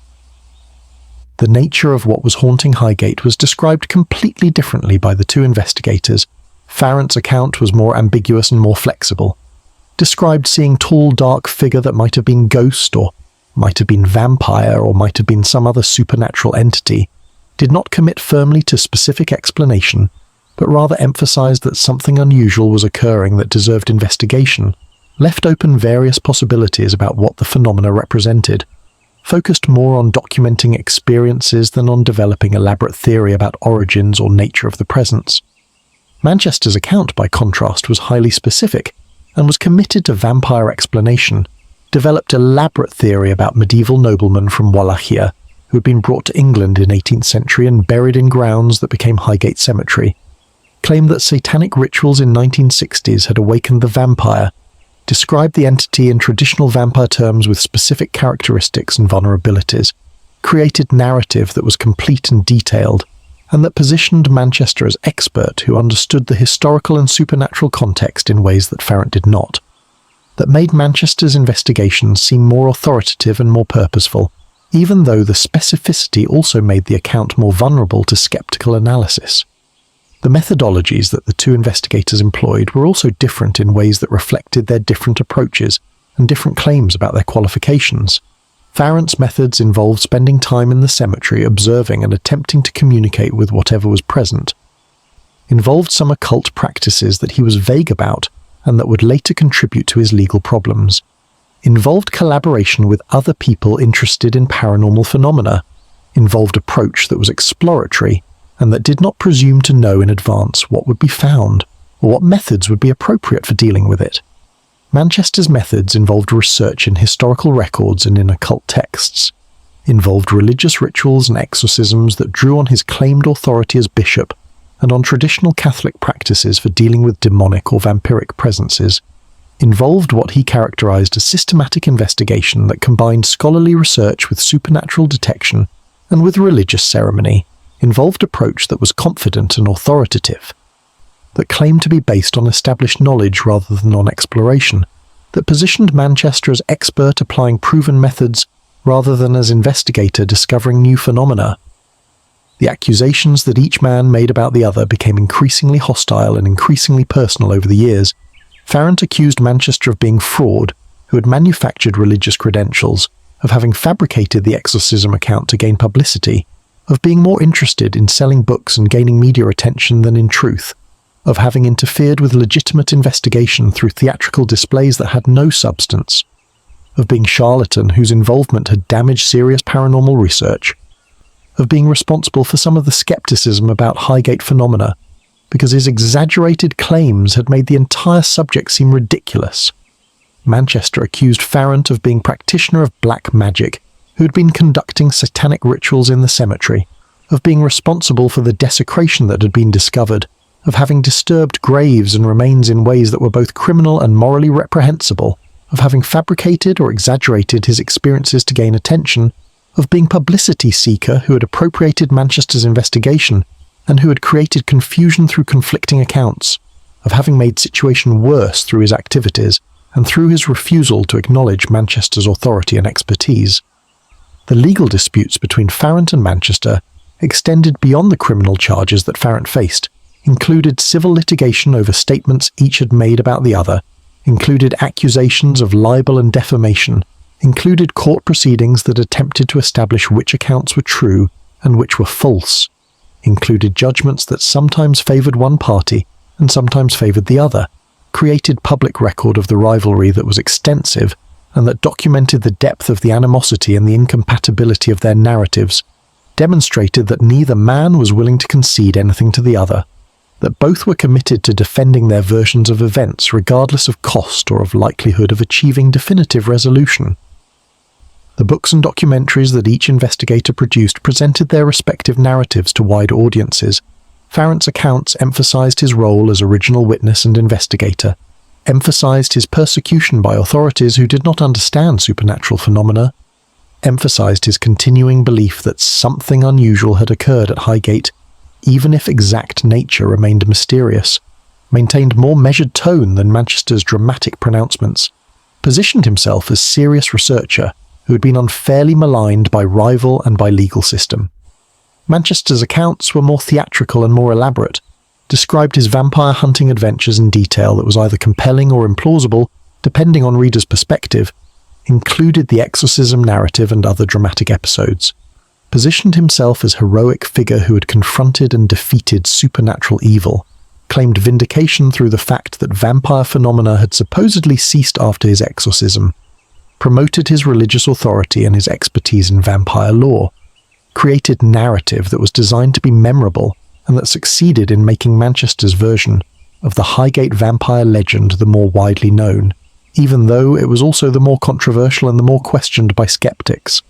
The nature of what was haunting Highgate was described completely differently by the two investigators. Farrant's account was more ambiguous and more flexible, described seeing tall dark figure that might have been ghost or might have been vampire or might have been some other supernatural entity, did not commit firmly to specific explanation, but rather emphasized that something unusual was occurring that deserved investigation, left open various possibilities about what the phenomena represented, focused more on documenting experiences than on developing elaborate theory about origins or nature of the presence. Manchester's account, by contrast, was highly specific and was committed to vampire explanation, developed elaborate theory about medieval noblemen from Wallachia who had been brought to England in 18th century and buried in grounds that became Highgate Cemetery, claimed that satanic rituals in 1960s had awakened the vampire, described the entity in traditional vampire terms with specific characteristics and vulnerabilities, created narrative that was complete and detailed, and that positioned Manchester as expert who understood the historical and supernatural context in ways that Farrant did not, that made Manchester's investigations seem more authoritative and more purposeful, even though the specificity also made the account more vulnerable to skeptical analysis. The methodologies that the two investigators employed were also different in ways that reflected their different approaches and different claims about their qualifications. Farrant's methods involved spending time in the cemetery observing and attempting to communicate with whatever was present, involved some occult practices that he was vague about and that would later contribute to his legal problems, involved collaboration with other people interested in paranormal phenomena, involved approach that was exploratory and that did not presume to know in advance what would be found or what methods would be appropriate for dealing with it. Manchester's methods involved research in historical records and in occult texts, involved religious rituals and exorcisms that drew on his claimed authority as bishop and on traditional Catholic practices for dealing with demonic or vampiric presences, involved what he characterized as systematic investigation that combined scholarly research with supernatural detection and with religious ceremony, involved approach that was confident and authoritative, that claimed to be based on established knowledge rather than on exploration, that positioned Manchester as expert applying proven methods rather than as investigator discovering new phenomena. The accusations that each man made about the other became increasingly hostile and increasingly personal over the years. Farrant accused Manchester of being fraud, who had manufactured religious credentials, of having fabricated the exorcism account to gain publicity, of being more interested in selling books and gaining media attention than in truth, of having interfered with legitimate investigation through theatrical displays that had no substance, of being charlatan whose involvement had damaged serious paranormal research, of being responsible for some of the skepticism about Highgate phenomena, because his exaggerated claims had made the entire subject seem ridiculous. Manchester accused Farrant of being practitioner of black magic, who had been conducting satanic rituals in the cemetery, of being responsible for the desecration that had been discovered, of having disturbed graves and remains in ways that were both criminal and morally reprehensible, of having fabricated or exaggerated his experiences to gain attention, of being publicity seeker who had appropriated Manchester's investigation and who had created confusion through conflicting accounts, of having made situation worse through his activities and through his refusal to acknowledge Manchester's authority and expertise. The legal disputes between Farrant and Manchester extended beyond the criminal charges that Farrant faced, included civil litigation over statements each had made about the other, included accusations of libel and defamation, included court proceedings that attempted to establish which accounts were true and which were false, included judgments that sometimes favoured one party and sometimes favoured the other, created public record of the rivalry that was extensive and that documented the depth of the animosity and the incompatibility of their narratives, demonstrated that neither man was willing to concede anything to the other, that both were committed to defending their versions of events regardless of cost or of likelihood of achieving definitive resolution. The books and documentaries that each investigator produced presented their respective narratives to wide audiences. Farrant's accounts emphasized his role as original witness and investigator, emphasized his persecution by authorities who did not understand supernatural phenomena, emphasized his continuing belief that something unusual had occurred at Highgate, even if exact nature remained mysterious, maintained more measured tone than Manchester's dramatic pronouncements, positioned himself as serious researcher who had been unfairly maligned by rival and by legal system. Manchester's accounts were more theatrical and more elaborate, described his vampire hunting adventures in detail that was either compelling or implausible, depending on readers' perspective, included the exorcism narrative and other dramatic episodes, positioned himself as heroic figure who had confronted and defeated supernatural evil, claimed vindication through the fact that vampire phenomena had supposedly ceased after his exorcism, promoted his religious authority and his expertise in vampire lore, created narrative that was designed to be memorable and that succeeded in making Manchester's version of the Highgate vampire legend the more widely known, even though it was also the more controversial and the more questioned by skeptics.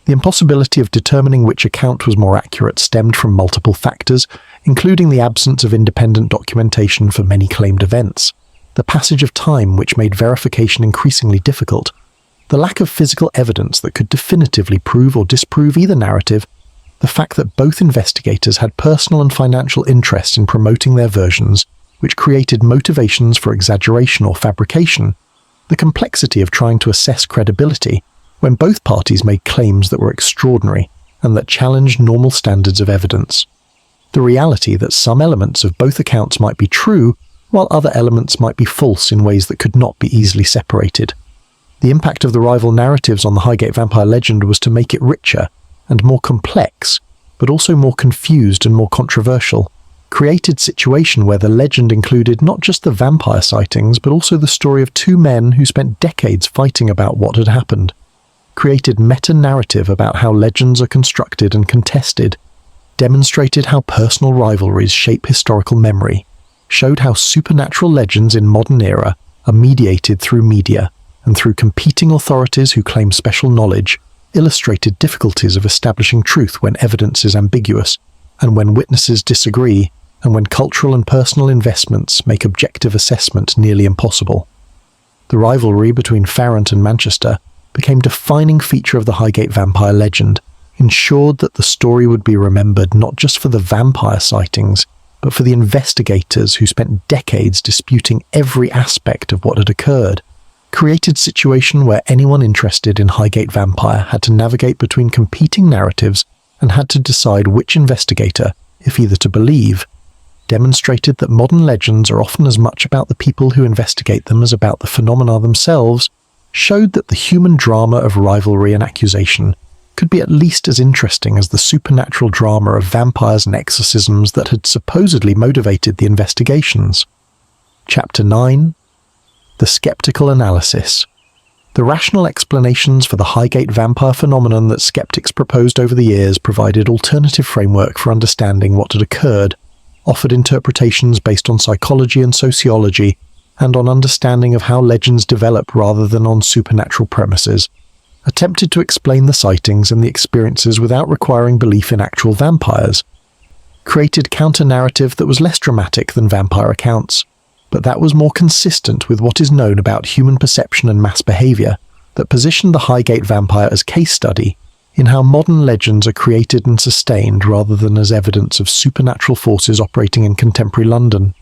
The impossibility of determining which account was more accurate stemmed from multiple factors, including the absence of independent documentation for many claimed events, the passage of time which made verification increasingly difficult, the lack of physical evidence that could definitively prove or disprove either narrative, the fact that both investigators had personal and financial interests in promoting their versions, which created motivations for exaggeration or fabrication, the complexity of trying to assess credibility when both parties made claims that were extraordinary and that challenged normal standards of evidence, the reality that some elements of both accounts might be true while other elements might be false in ways that could not be easily separated. The impact of the rival narratives on the Highgate vampire legend was to make it richer and more complex, but also more confused and more controversial, created situation where the legend included not just the vampire sightings but also the story of two men who spent decades fighting about what had happened, created meta-narrative about how legends are constructed and contested, demonstrated how personal rivalries shape historical memory, showed how supernatural legends in modern era are mediated through media and through competing authorities who claim special knowledge, illustrated difficulties of establishing truth when evidence is ambiguous, and when witnesses disagree, and when cultural and personal investments make objective assessment nearly impossible. The rivalry between Farrant and Manchester became a defining feature of the Highgate vampire legend, ensured that the story would be remembered not just for the vampire sightings, but for the investigators who spent decades disputing every aspect of what had occurred. Created situation where anyone interested in Highgate vampire had to navigate between competing narratives and had to decide which investigator, if either to believe, demonstrated that modern legends are often as much about the people who investigate them as about the phenomena themselves, showed that the human drama of rivalry and accusation could be at least as interesting as the supernatural drama of vampires and exorcisms that had supposedly motivated the investigations. Chapter 9. The Skeptical Analysis. The rational explanations for the Highgate vampire phenomenon that skeptics proposed over the years provided alternative framework for understanding what had occurred, offered interpretations based on psychology and sociology, and on understanding of how legends develop rather than on supernatural premises, attempted to explain the sightings and the experiences without requiring belief in actual vampires, created counter-narrative that was less dramatic than vampire accounts, but that was more consistent with what is known about human perception and mass behavior, that positioned the Highgate vampire as case study in how modern legends are created and sustained rather than as evidence of supernatural forces operating in contemporary London.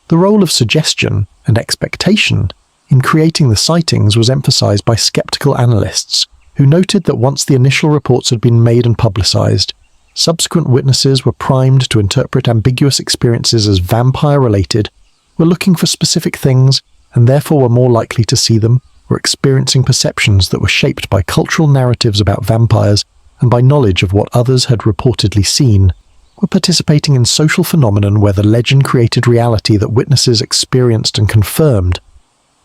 The role of suggestion and expectation in creating the sightings was emphasized by skeptical analysts who noted that once the initial reports had been made and publicized, subsequent witnesses were primed to interpret ambiguous experiences as vampire-related, were looking for specific things, and therefore were more likely to see them, were experiencing perceptions that were shaped by cultural narratives about vampires and by knowledge of what others had reportedly seen, were participating in social phenomenon where the legend created reality that witnesses experienced and confirmed,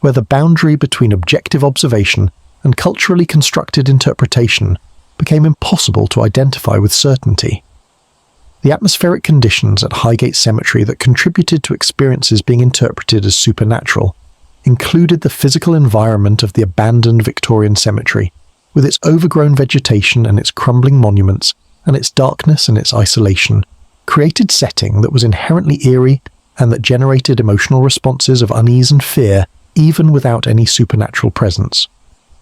where the boundary between objective observation and culturally constructed interpretation became impossible to identify with certainty. The atmospheric conditions at Highgate Cemetery that contributed to experiences being interpreted as supernatural included the physical environment of the abandoned Victorian cemetery, with its overgrown vegetation and its crumbling monuments, and its darkness and its isolation, created setting that was inherently eerie and that generated emotional responses of unease and fear even without any supernatural presence,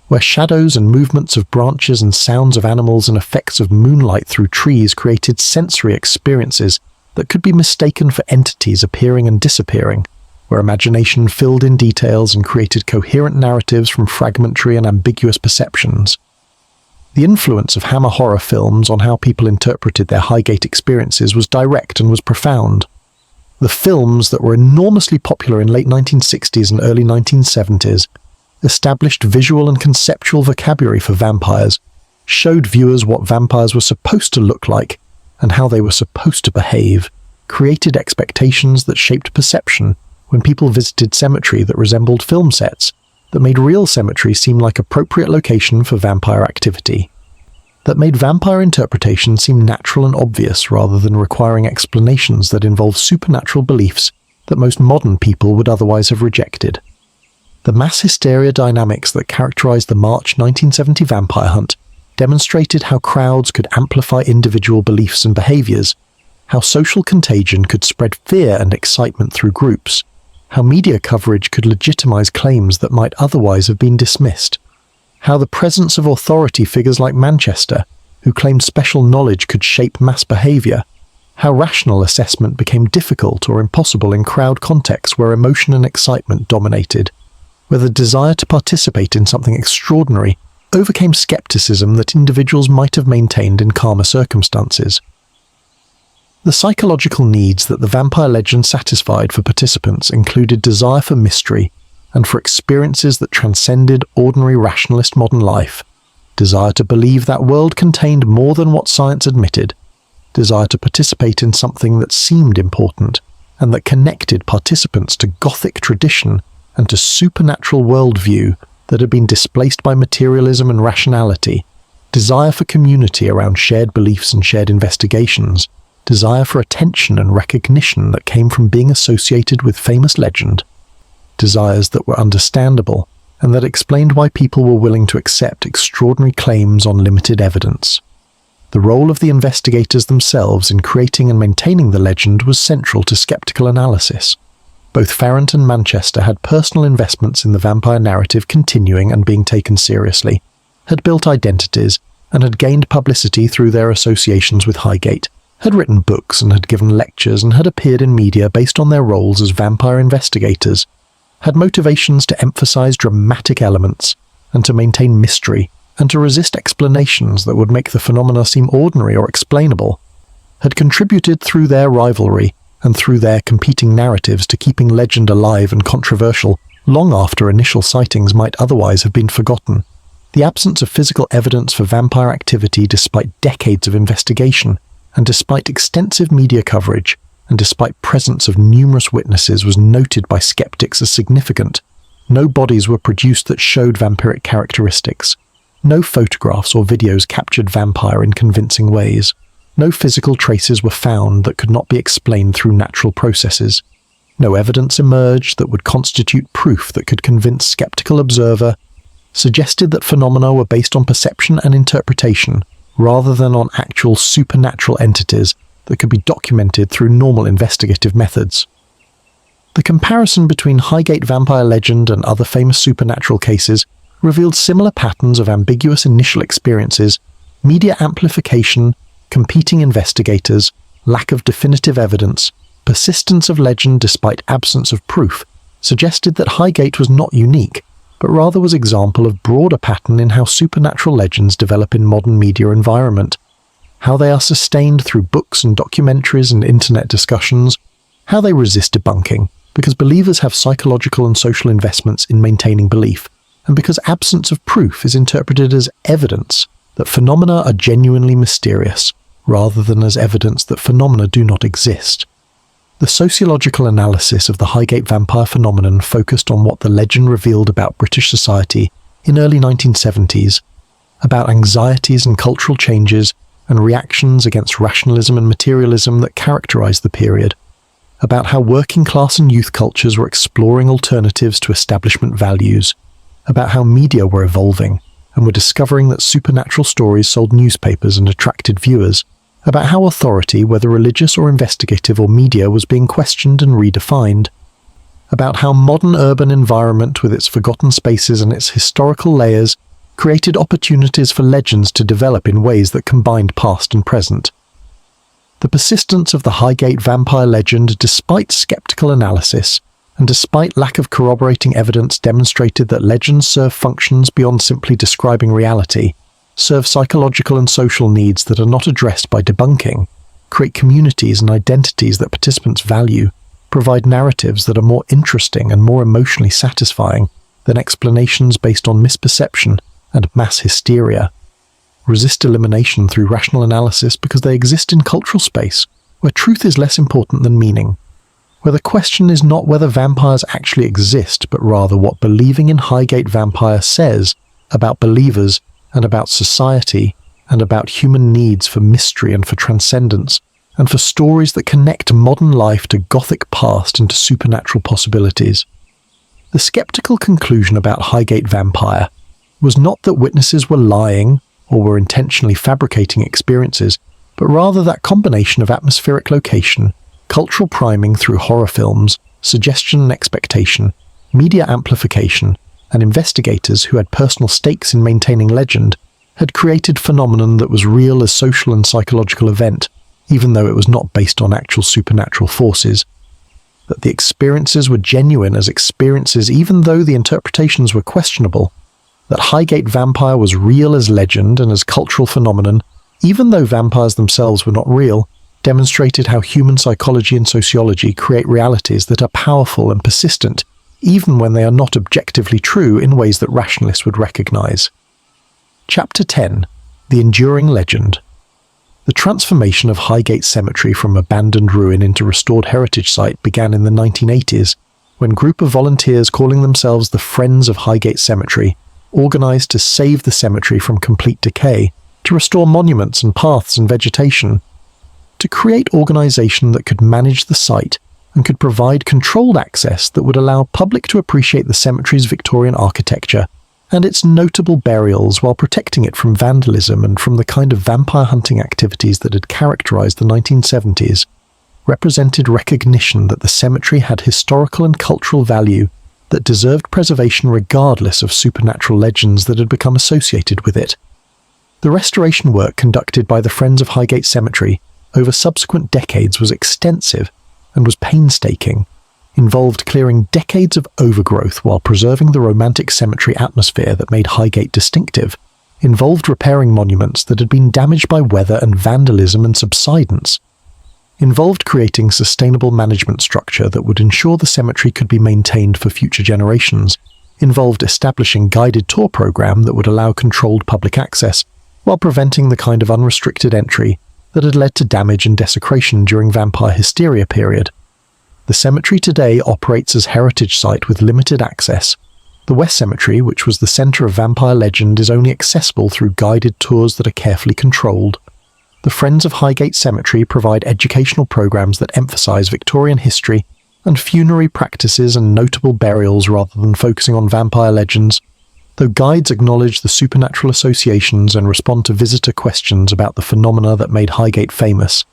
where shadows and movements of branches and sounds of animals and effects of moonlight through trees created sensory experiences that could be mistaken for entities appearing and disappearing, where imagination filled in details and created coherent narratives from fragmentary and ambiguous perceptions. The influence of Hammer horror films on how people interpreted their Highgate experiences was direct and was profound. The films that were enormously popular in late 1960s and early 1970s established visual and conceptual vocabulary for vampires, showed viewers what vampires were supposed to look like and how they were supposed to behave, created expectations that shaped perception when people visited cemetery that resembled film sets, that made real cemetery seem like appropriate location for vampire activity, that made vampire interpretation seem natural and obvious rather than requiring explanations that involve supernatural beliefs that most modern people would otherwise have rejected. The mass hysteria dynamics that characterized the March 1970 vampire hunt demonstrated how crowds could amplify individual beliefs and behaviors, how social contagion could spread fear and excitement through groups, how media coverage could legitimize claims that might otherwise have been dismissed, how the presence of authority figures like Manchester, who claimed special knowledge could shape mass behavior, how rational assessment became difficult or impossible in crowd contexts where emotion and excitement dominated, where the desire to participate in something extraordinary overcame skepticism that individuals might have maintained in calmer circumstances. The psychological needs that the vampire legend satisfied for participants included desire for mystery and for experiences that transcended ordinary rationalist modern life, desire to believe that world contained more than what science admitted, desire to participate in something that seemed important and that connected participants to Gothic tradition and to supernatural worldview that had been displaced by materialism and rationality, desire for community around shared beliefs and shared investigations, desire for attention and recognition that came from being associated with famous legend, desires that were understandable and that explained why people were willing to accept extraordinary claims on limited evidence. The role of the investigators themselves in creating and maintaining the legend was central to skeptical analysis. Both Farrant and Manchester had personal investments in the vampire narrative continuing and being taken seriously, had built identities, and had gained publicity through their associations with Highgate, had written books and had given lectures and had appeared in media based on their roles as vampire investigators, had motivations to emphasize dramatic elements and to maintain mystery and to resist explanations that would make the phenomena seem ordinary or explainable, had contributed through their rivalry and through their competing narratives to keeping legend alive and controversial long after initial sightings might otherwise have been forgotten. The absence of physical evidence for vampire activity despite decades of investigation, and despite extensive media coverage, and despite presence of numerous witnesses was noted by skeptics as significant. No bodies were produced that showed vampiric characteristics. No photographs or videos captured vampire in convincing ways. No physical traces were found that could not be explained through natural processes. No evidence emerged that would constitute proof that could convince skeptical observer, suggested that phenomena were based on perception and interpretation, rather than on actual supernatural entities that could be documented through normal investigative methods. The comparison between Highgate vampire legend and other famous supernatural cases revealed similar patterns of ambiguous initial experiences, media amplification, competing investigators, lack of definitive evidence, persistence of legend despite absence of proof, suggested that Highgate was not unique, but rather was example of broader pattern in how supernatural legends develop in modern media environment, how they are sustained through books and documentaries and internet discussions, how they resist debunking, because believers have psychological and social investments in maintaining belief, and because absence of proof is interpreted as evidence that phenomena are genuinely mysterious, rather than as evidence that phenomena do not exist. The sociological analysis of the Highgate vampire phenomenon focused on what the legend revealed about British society in early 1970s, about anxieties and cultural changes and reactions against rationalism and materialism that characterized the period, about how working class and youth cultures were exploring alternatives to establishment values, about how media were evolving and were discovering that supernatural stories sold newspapers and attracted viewers, about how authority, whether religious or investigative or media, was being questioned and redefined, about how modern urban environment with its forgotten spaces and its historical layers created opportunities for legends to develop in ways that combined past and present. The persistence of the Highgate vampire legend, despite skeptical analysis, and despite lack of corroborating evidence, demonstrated that legends serve functions beyond simply describing reality, serve psychological and social needs that are not addressed by debunking, create communities and identities that participants value, provide narratives that are more interesting and more emotionally satisfying than explanations based on misperception and mass hysteria, resist elimination through rational analysis because they exist in cultural space where truth is less important than meaning, where the question is not whether vampires actually exist, but rather what believing in Highgate vampire says about believers and about society, and about human needs for mystery and for transcendence, and for stories that connect modern life to Gothic past and to supernatural possibilities. The skeptical conclusion about Highgate vampire was not that witnesses were lying or were intentionally fabricating experiences, but rather that combination of atmospheric location, cultural priming through horror films, suggestion and expectation, media amplification, and investigators who had personal stakes in maintaining legend had created phenomenon that was real as social and psychological event, even though it was not based on actual supernatural forces. That the experiences were genuine as experiences even though the interpretations were questionable. That Highgate vampire was real as legend and as cultural phenomenon, even though vampires themselves were not real, demonstrated how human psychology and sociology create realities that are powerful and persistent, even when they are not objectively true in ways that rationalists would recognize. Chapter 10. The Enduring Legend. The transformation of Highgate Cemetery from abandoned ruin into restored heritage site began in the 1980s, when a group of volunteers calling themselves the Friends of Highgate Cemetery organized to save the cemetery from complete decay, to restore monuments and paths and vegetation, to create organization that could manage the site and could provide controlled access that would allow public to appreciate the cemetery's Victorian architecture and its notable burials while protecting it from vandalism and from the kind of vampire hunting activities that had characterized the 1970s. represented recognition that the cemetery had historical and cultural value that deserved preservation regardless of supernatural legends that had become associated with it. The restoration work conducted by the Friends of Highgate Cemetery over subsequent decades was extensive and was painstaking, involved clearing decades of overgrowth while preserving the romantic cemetery atmosphere that made Highgate distinctive, involved repairing monuments that had been damaged by weather and vandalism and subsidence, involved creating sustainable management structure that would ensure the cemetery could be maintained for future generations, involved establishing guided tour program that would allow controlled public access while preventing the kind of unrestricted entry that had led to damage and desecration during vampire hysteria period. The cemetery today operates as heritage site with limited access. The West Cemetery, which was the centre of vampire legend, is only accessible through guided tours that are carefully controlled. The Friends of Highgate Cemetery provide educational programs that emphasise Victorian history and funerary practices and notable burials rather than focusing on vampire legends, though guides acknowledge the supernatural associations and respond to visitor questions about the phenomena that made Highgate famous.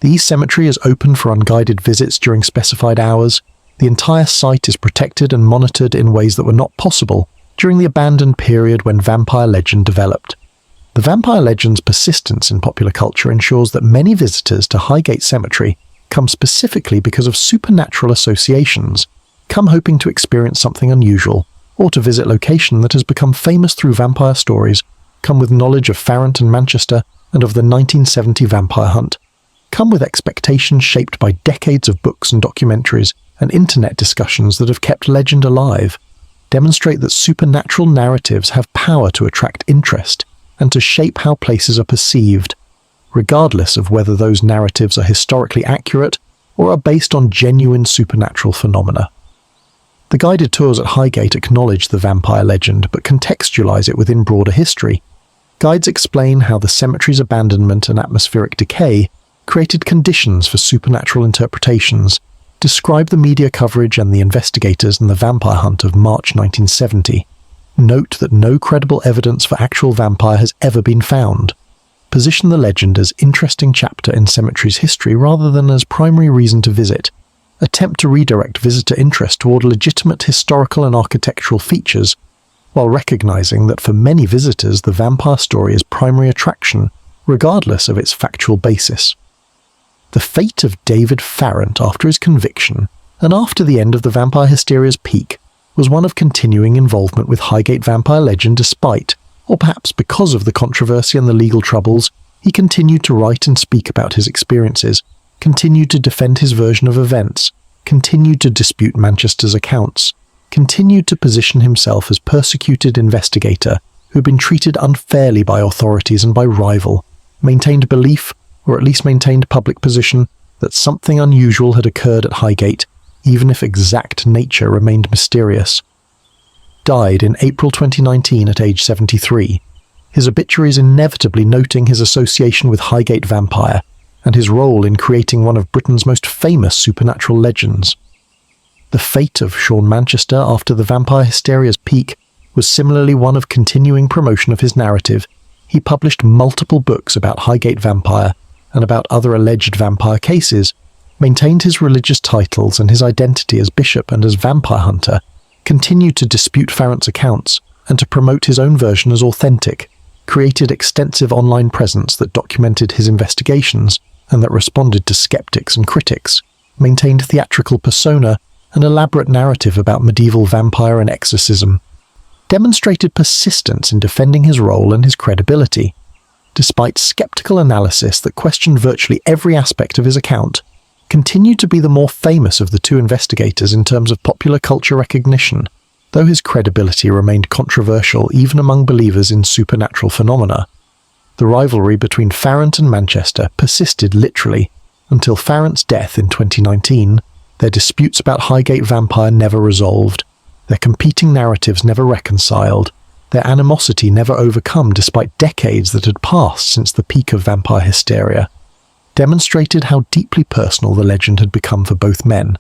The East Cemetery is open for unguided visits during specified hours. The entire site is protected and monitored in ways that were not possible during the abandoned period when vampire legend developed. The vampire legend's persistence in popular culture ensures that many visitors to Highgate Cemetery come specifically because of supernatural associations, come hoping to experience something unusual, or to visit location that has become famous through vampire stories, come with knowledge of Farrant and Manchester and of the 1970 vampire hunt, come with expectations shaped by decades of books and documentaries and internet discussions that have kept legend alive, demonstrate that supernatural narratives have power to attract interest and to shape how places are perceived, regardless of whether those narratives are historically accurate or are based on genuine supernatural phenomena. The guided tours at Highgate acknowledge the vampire legend but contextualize it within broader history. Guides explain how the cemetery's abandonment and atmospheric decay created conditions for supernatural interpretations, describe the media coverage and the investigators in the vampire hunt of March 1970. Note that no credible evidence for actual vampire has ever been found. Position the legend as interesting chapter in cemetery's history rather than as primary reason to visit. Attempt to redirect visitor interest toward legitimate historical and architectural features, while recognizing that for many visitors the vampire story is primary attraction, regardless of its factual basis. The fate of David Farrant after his conviction, and after the end of the vampire hysteria's peak, was one of continuing involvement with Highgate vampire legend despite, or perhaps because of the controversy and the legal troubles, he continued to write and speak about his experiences, continued to defend his version of events, continued to dispute Manchester's accounts, continued to position himself as persecuted investigator who had been treated unfairly by authorities and by rival, maintained belief, or at least maintained public position, that something unusual had occurred at Highgate, even if exact nature remained mysterious. Died in April 2019 at age 73, his obituaries inevitably noting his association with Highgate vampire and his role in creating one of Britain's most famous supernatural legends. The fate of Sean Manchester after the vampire hysteria's peak was similarly one of continuing promotion of his narrative. He published multiple books about Highgate vampire and about other alleged vampire cases, maintained his religious titles and his identity as bishop and as vampire hunter, continued to dispute Farrant's accounts and to promote his own version as authentic, created extensive online presence that documented his investigations and that responded to skeptics and critics, maintained theatrical persona, an elaborate narrative about medieval vampire and exorcism, demonstrated persistence in defending his role and his credibility. Despite skeptical analysis that questioned virtually every aspect of his account, continued to be the more famous of the two investigators in terms of popular culture recognition, though his credibility remained controversial even among believers in supernatural phenomena. The rivalry between Farrant and Manchester persisted literally until Farrant's death in 2019. Their disputes about Highgate vampire never resolved, their competing narratives never reconciled, their animosity never overcome despite decades that had passed since the peak of vampire hysteria, demonstrated how deeply personal the legend had become for both men,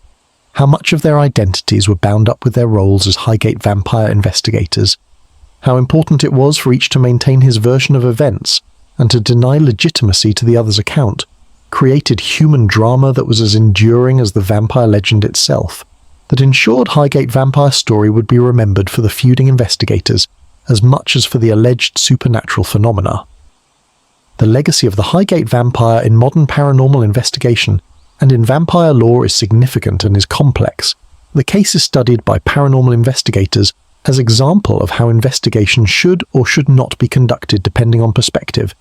how much of their identities were bound up with their roles as Highgate vampire investigators, how important it was for each to maintain his version of events and to deny legitimacy to the other's account, created human drama that was as enduring as the vampire legend itself, that ensured Highgate vampire story would be remembered for the feuding investigators as much as for the alleged supernatural phenomena. The legacy of the Highgate vampire in modern paranormal investigation and in vampire lore is significant and is complex. The case is studied by paranormal investigators as example of how investigation should or should not be conducted depending on perspective,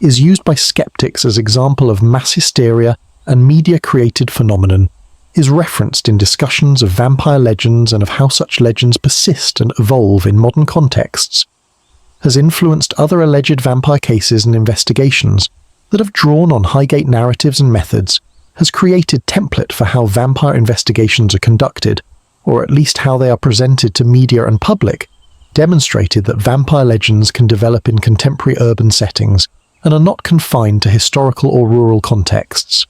is used by skeptics as example of mass hysteria and media-created phenomenon, is referenced in discussions of vampire legends and of how such legends persist and evolve in modern contexts, has influenced other alleged vampire cases and investigations that have drawn on Highgate narratives and methods, has created template for how vampire investigations are conducted, or at least how they are presented to media and public, demonstrated that vampire legends can develop in contemporary urban settings and are not confined to historical or rural contexts.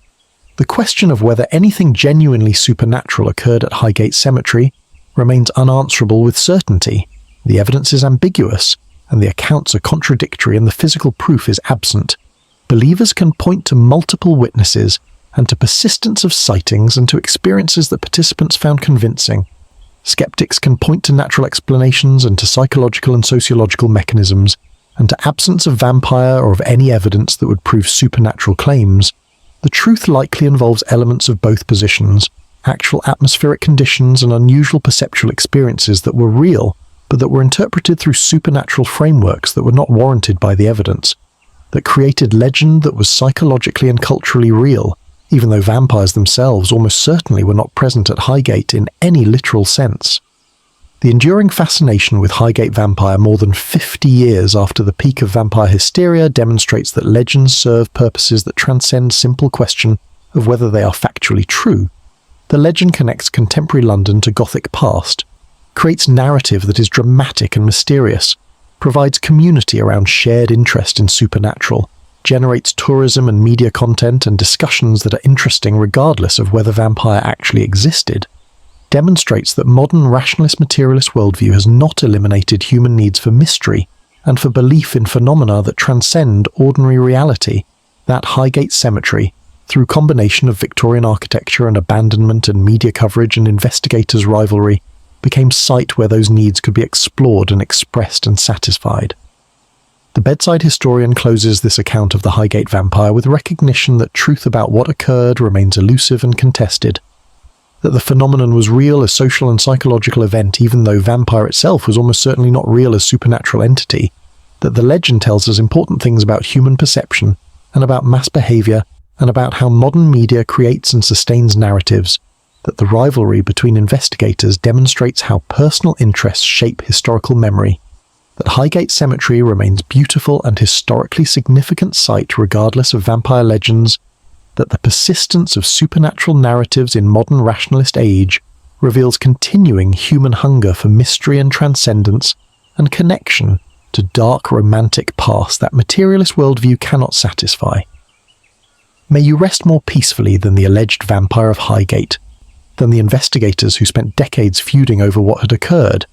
The question of whether anything genuinely supernatural occurred at Highgate Cemetery remains unanswerable with certainty. The evidence is ambiguous, and the accounts are contradictory and the physical proof is absent. Believers can point to multiple witnesses and to persistence of sightings and to experiences that participants found convincing. Skeptics can point to natural explanations and to psychological and sociological mechanisms, and to absence of vampire or of any evidence that would prove supernatural claims. The truth likely involves elements of both positions, actual atmospheric conditions and unusual perceptual experiences that were real, but that were interpreted through supernatural frameworks that were not warranted by the evidence, that created legend that was psychologically and culturally real, even though vampires themselves almost certainly were not present at Highgate in any literal sense. The enduring fascination with Highgate vampire more than 50 years after the peak of vampire hysteria demonstrates that legends serve purposes that transcend simple question of whether they are factually true. The legend connects contemporary London to Gothic past, creates narrative that is dramatic and mysterious, provides community around shared interest in supernatural, generates tourism and media content and discussions that are interesting regardless of whether vampire actually existed, demonstrates that modern rationalist materialist worldview has not eliminated human needs for mystery and for belief in phenomena that transcend ordinary reality, that Highgate Cemetery, through combination of Victorian architecture and abandonment and media coverage and investigators' rivalry, became site where those needs could be explored and expressed and satisfied. The Bedside Historian closes this account of the Highgate vampire with recognition that truth about what occurred remains elusive and contested, that the phenomenon was real as social and psychological event even though vampire itself was almost certainly not real as supernatural entity, that the legend tells us important things about human perception and about mass behavior and about how modern media creates and sustains narratives, that the rivalry between investigators demonstrates how personal interests shape historical memory, that Highgate Cemetery remains beautiful and historically significant site regardless of vampire legends, that the persistence of supernatural narratives in modern rationalist age reveals continuing human hunger for mystery and transcendence and connection to dark romantic past that materialist worldview cannot satisfy. May you rest more peacefully than the alleged vampire of Highgate, than the investigators who spent decades feuding over what had occurred,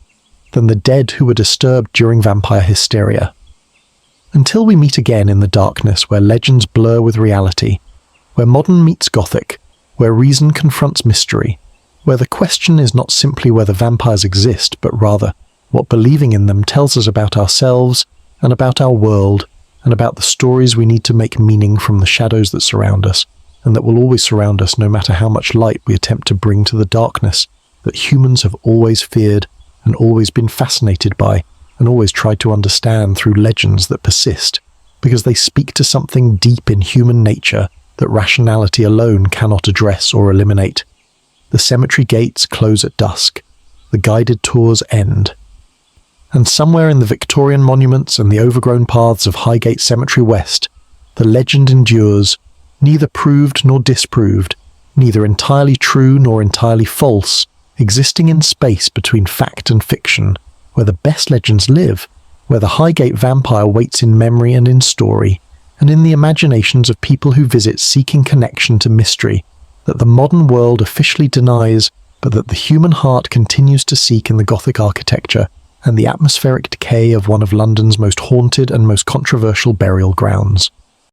than the dead who were disturbed during vampire hysteria. Until we meet again in the darkness where legends blur with reality, where modern meets Gothic, where reason confronts mystery, where the question is not simply whether vampires exist, but rather what believing in them tells us about ourselves and about our world and about the stories we need to make meaning from the shadows that surround us and that will always surround us no matter how much light we attempt to bring to the darkness that humans have always feared and always been fascinated by and always tried to understand through legends that persist, because they speak to something deep in human nature that rationality alone cannot address or eliminate. The cemetery gates close at dusk. The guided tours end. And somewhere in the Victorian monuments and the overgrown paths of Highgate Cemetery West, the legend endures, neither proved nor disproved, neither entirely true nor entirely false, existing in space between fact and fiction, where the best legends live, where the Highgate vampire waits in memory and in story, and in the imaginations of people who visit seeking connection to mystery that the modern world officially denies, but that the human heart continues to seek in the Gothic architecture and the atmospheric decay of one of London's most haunted and most controversial burial grounds.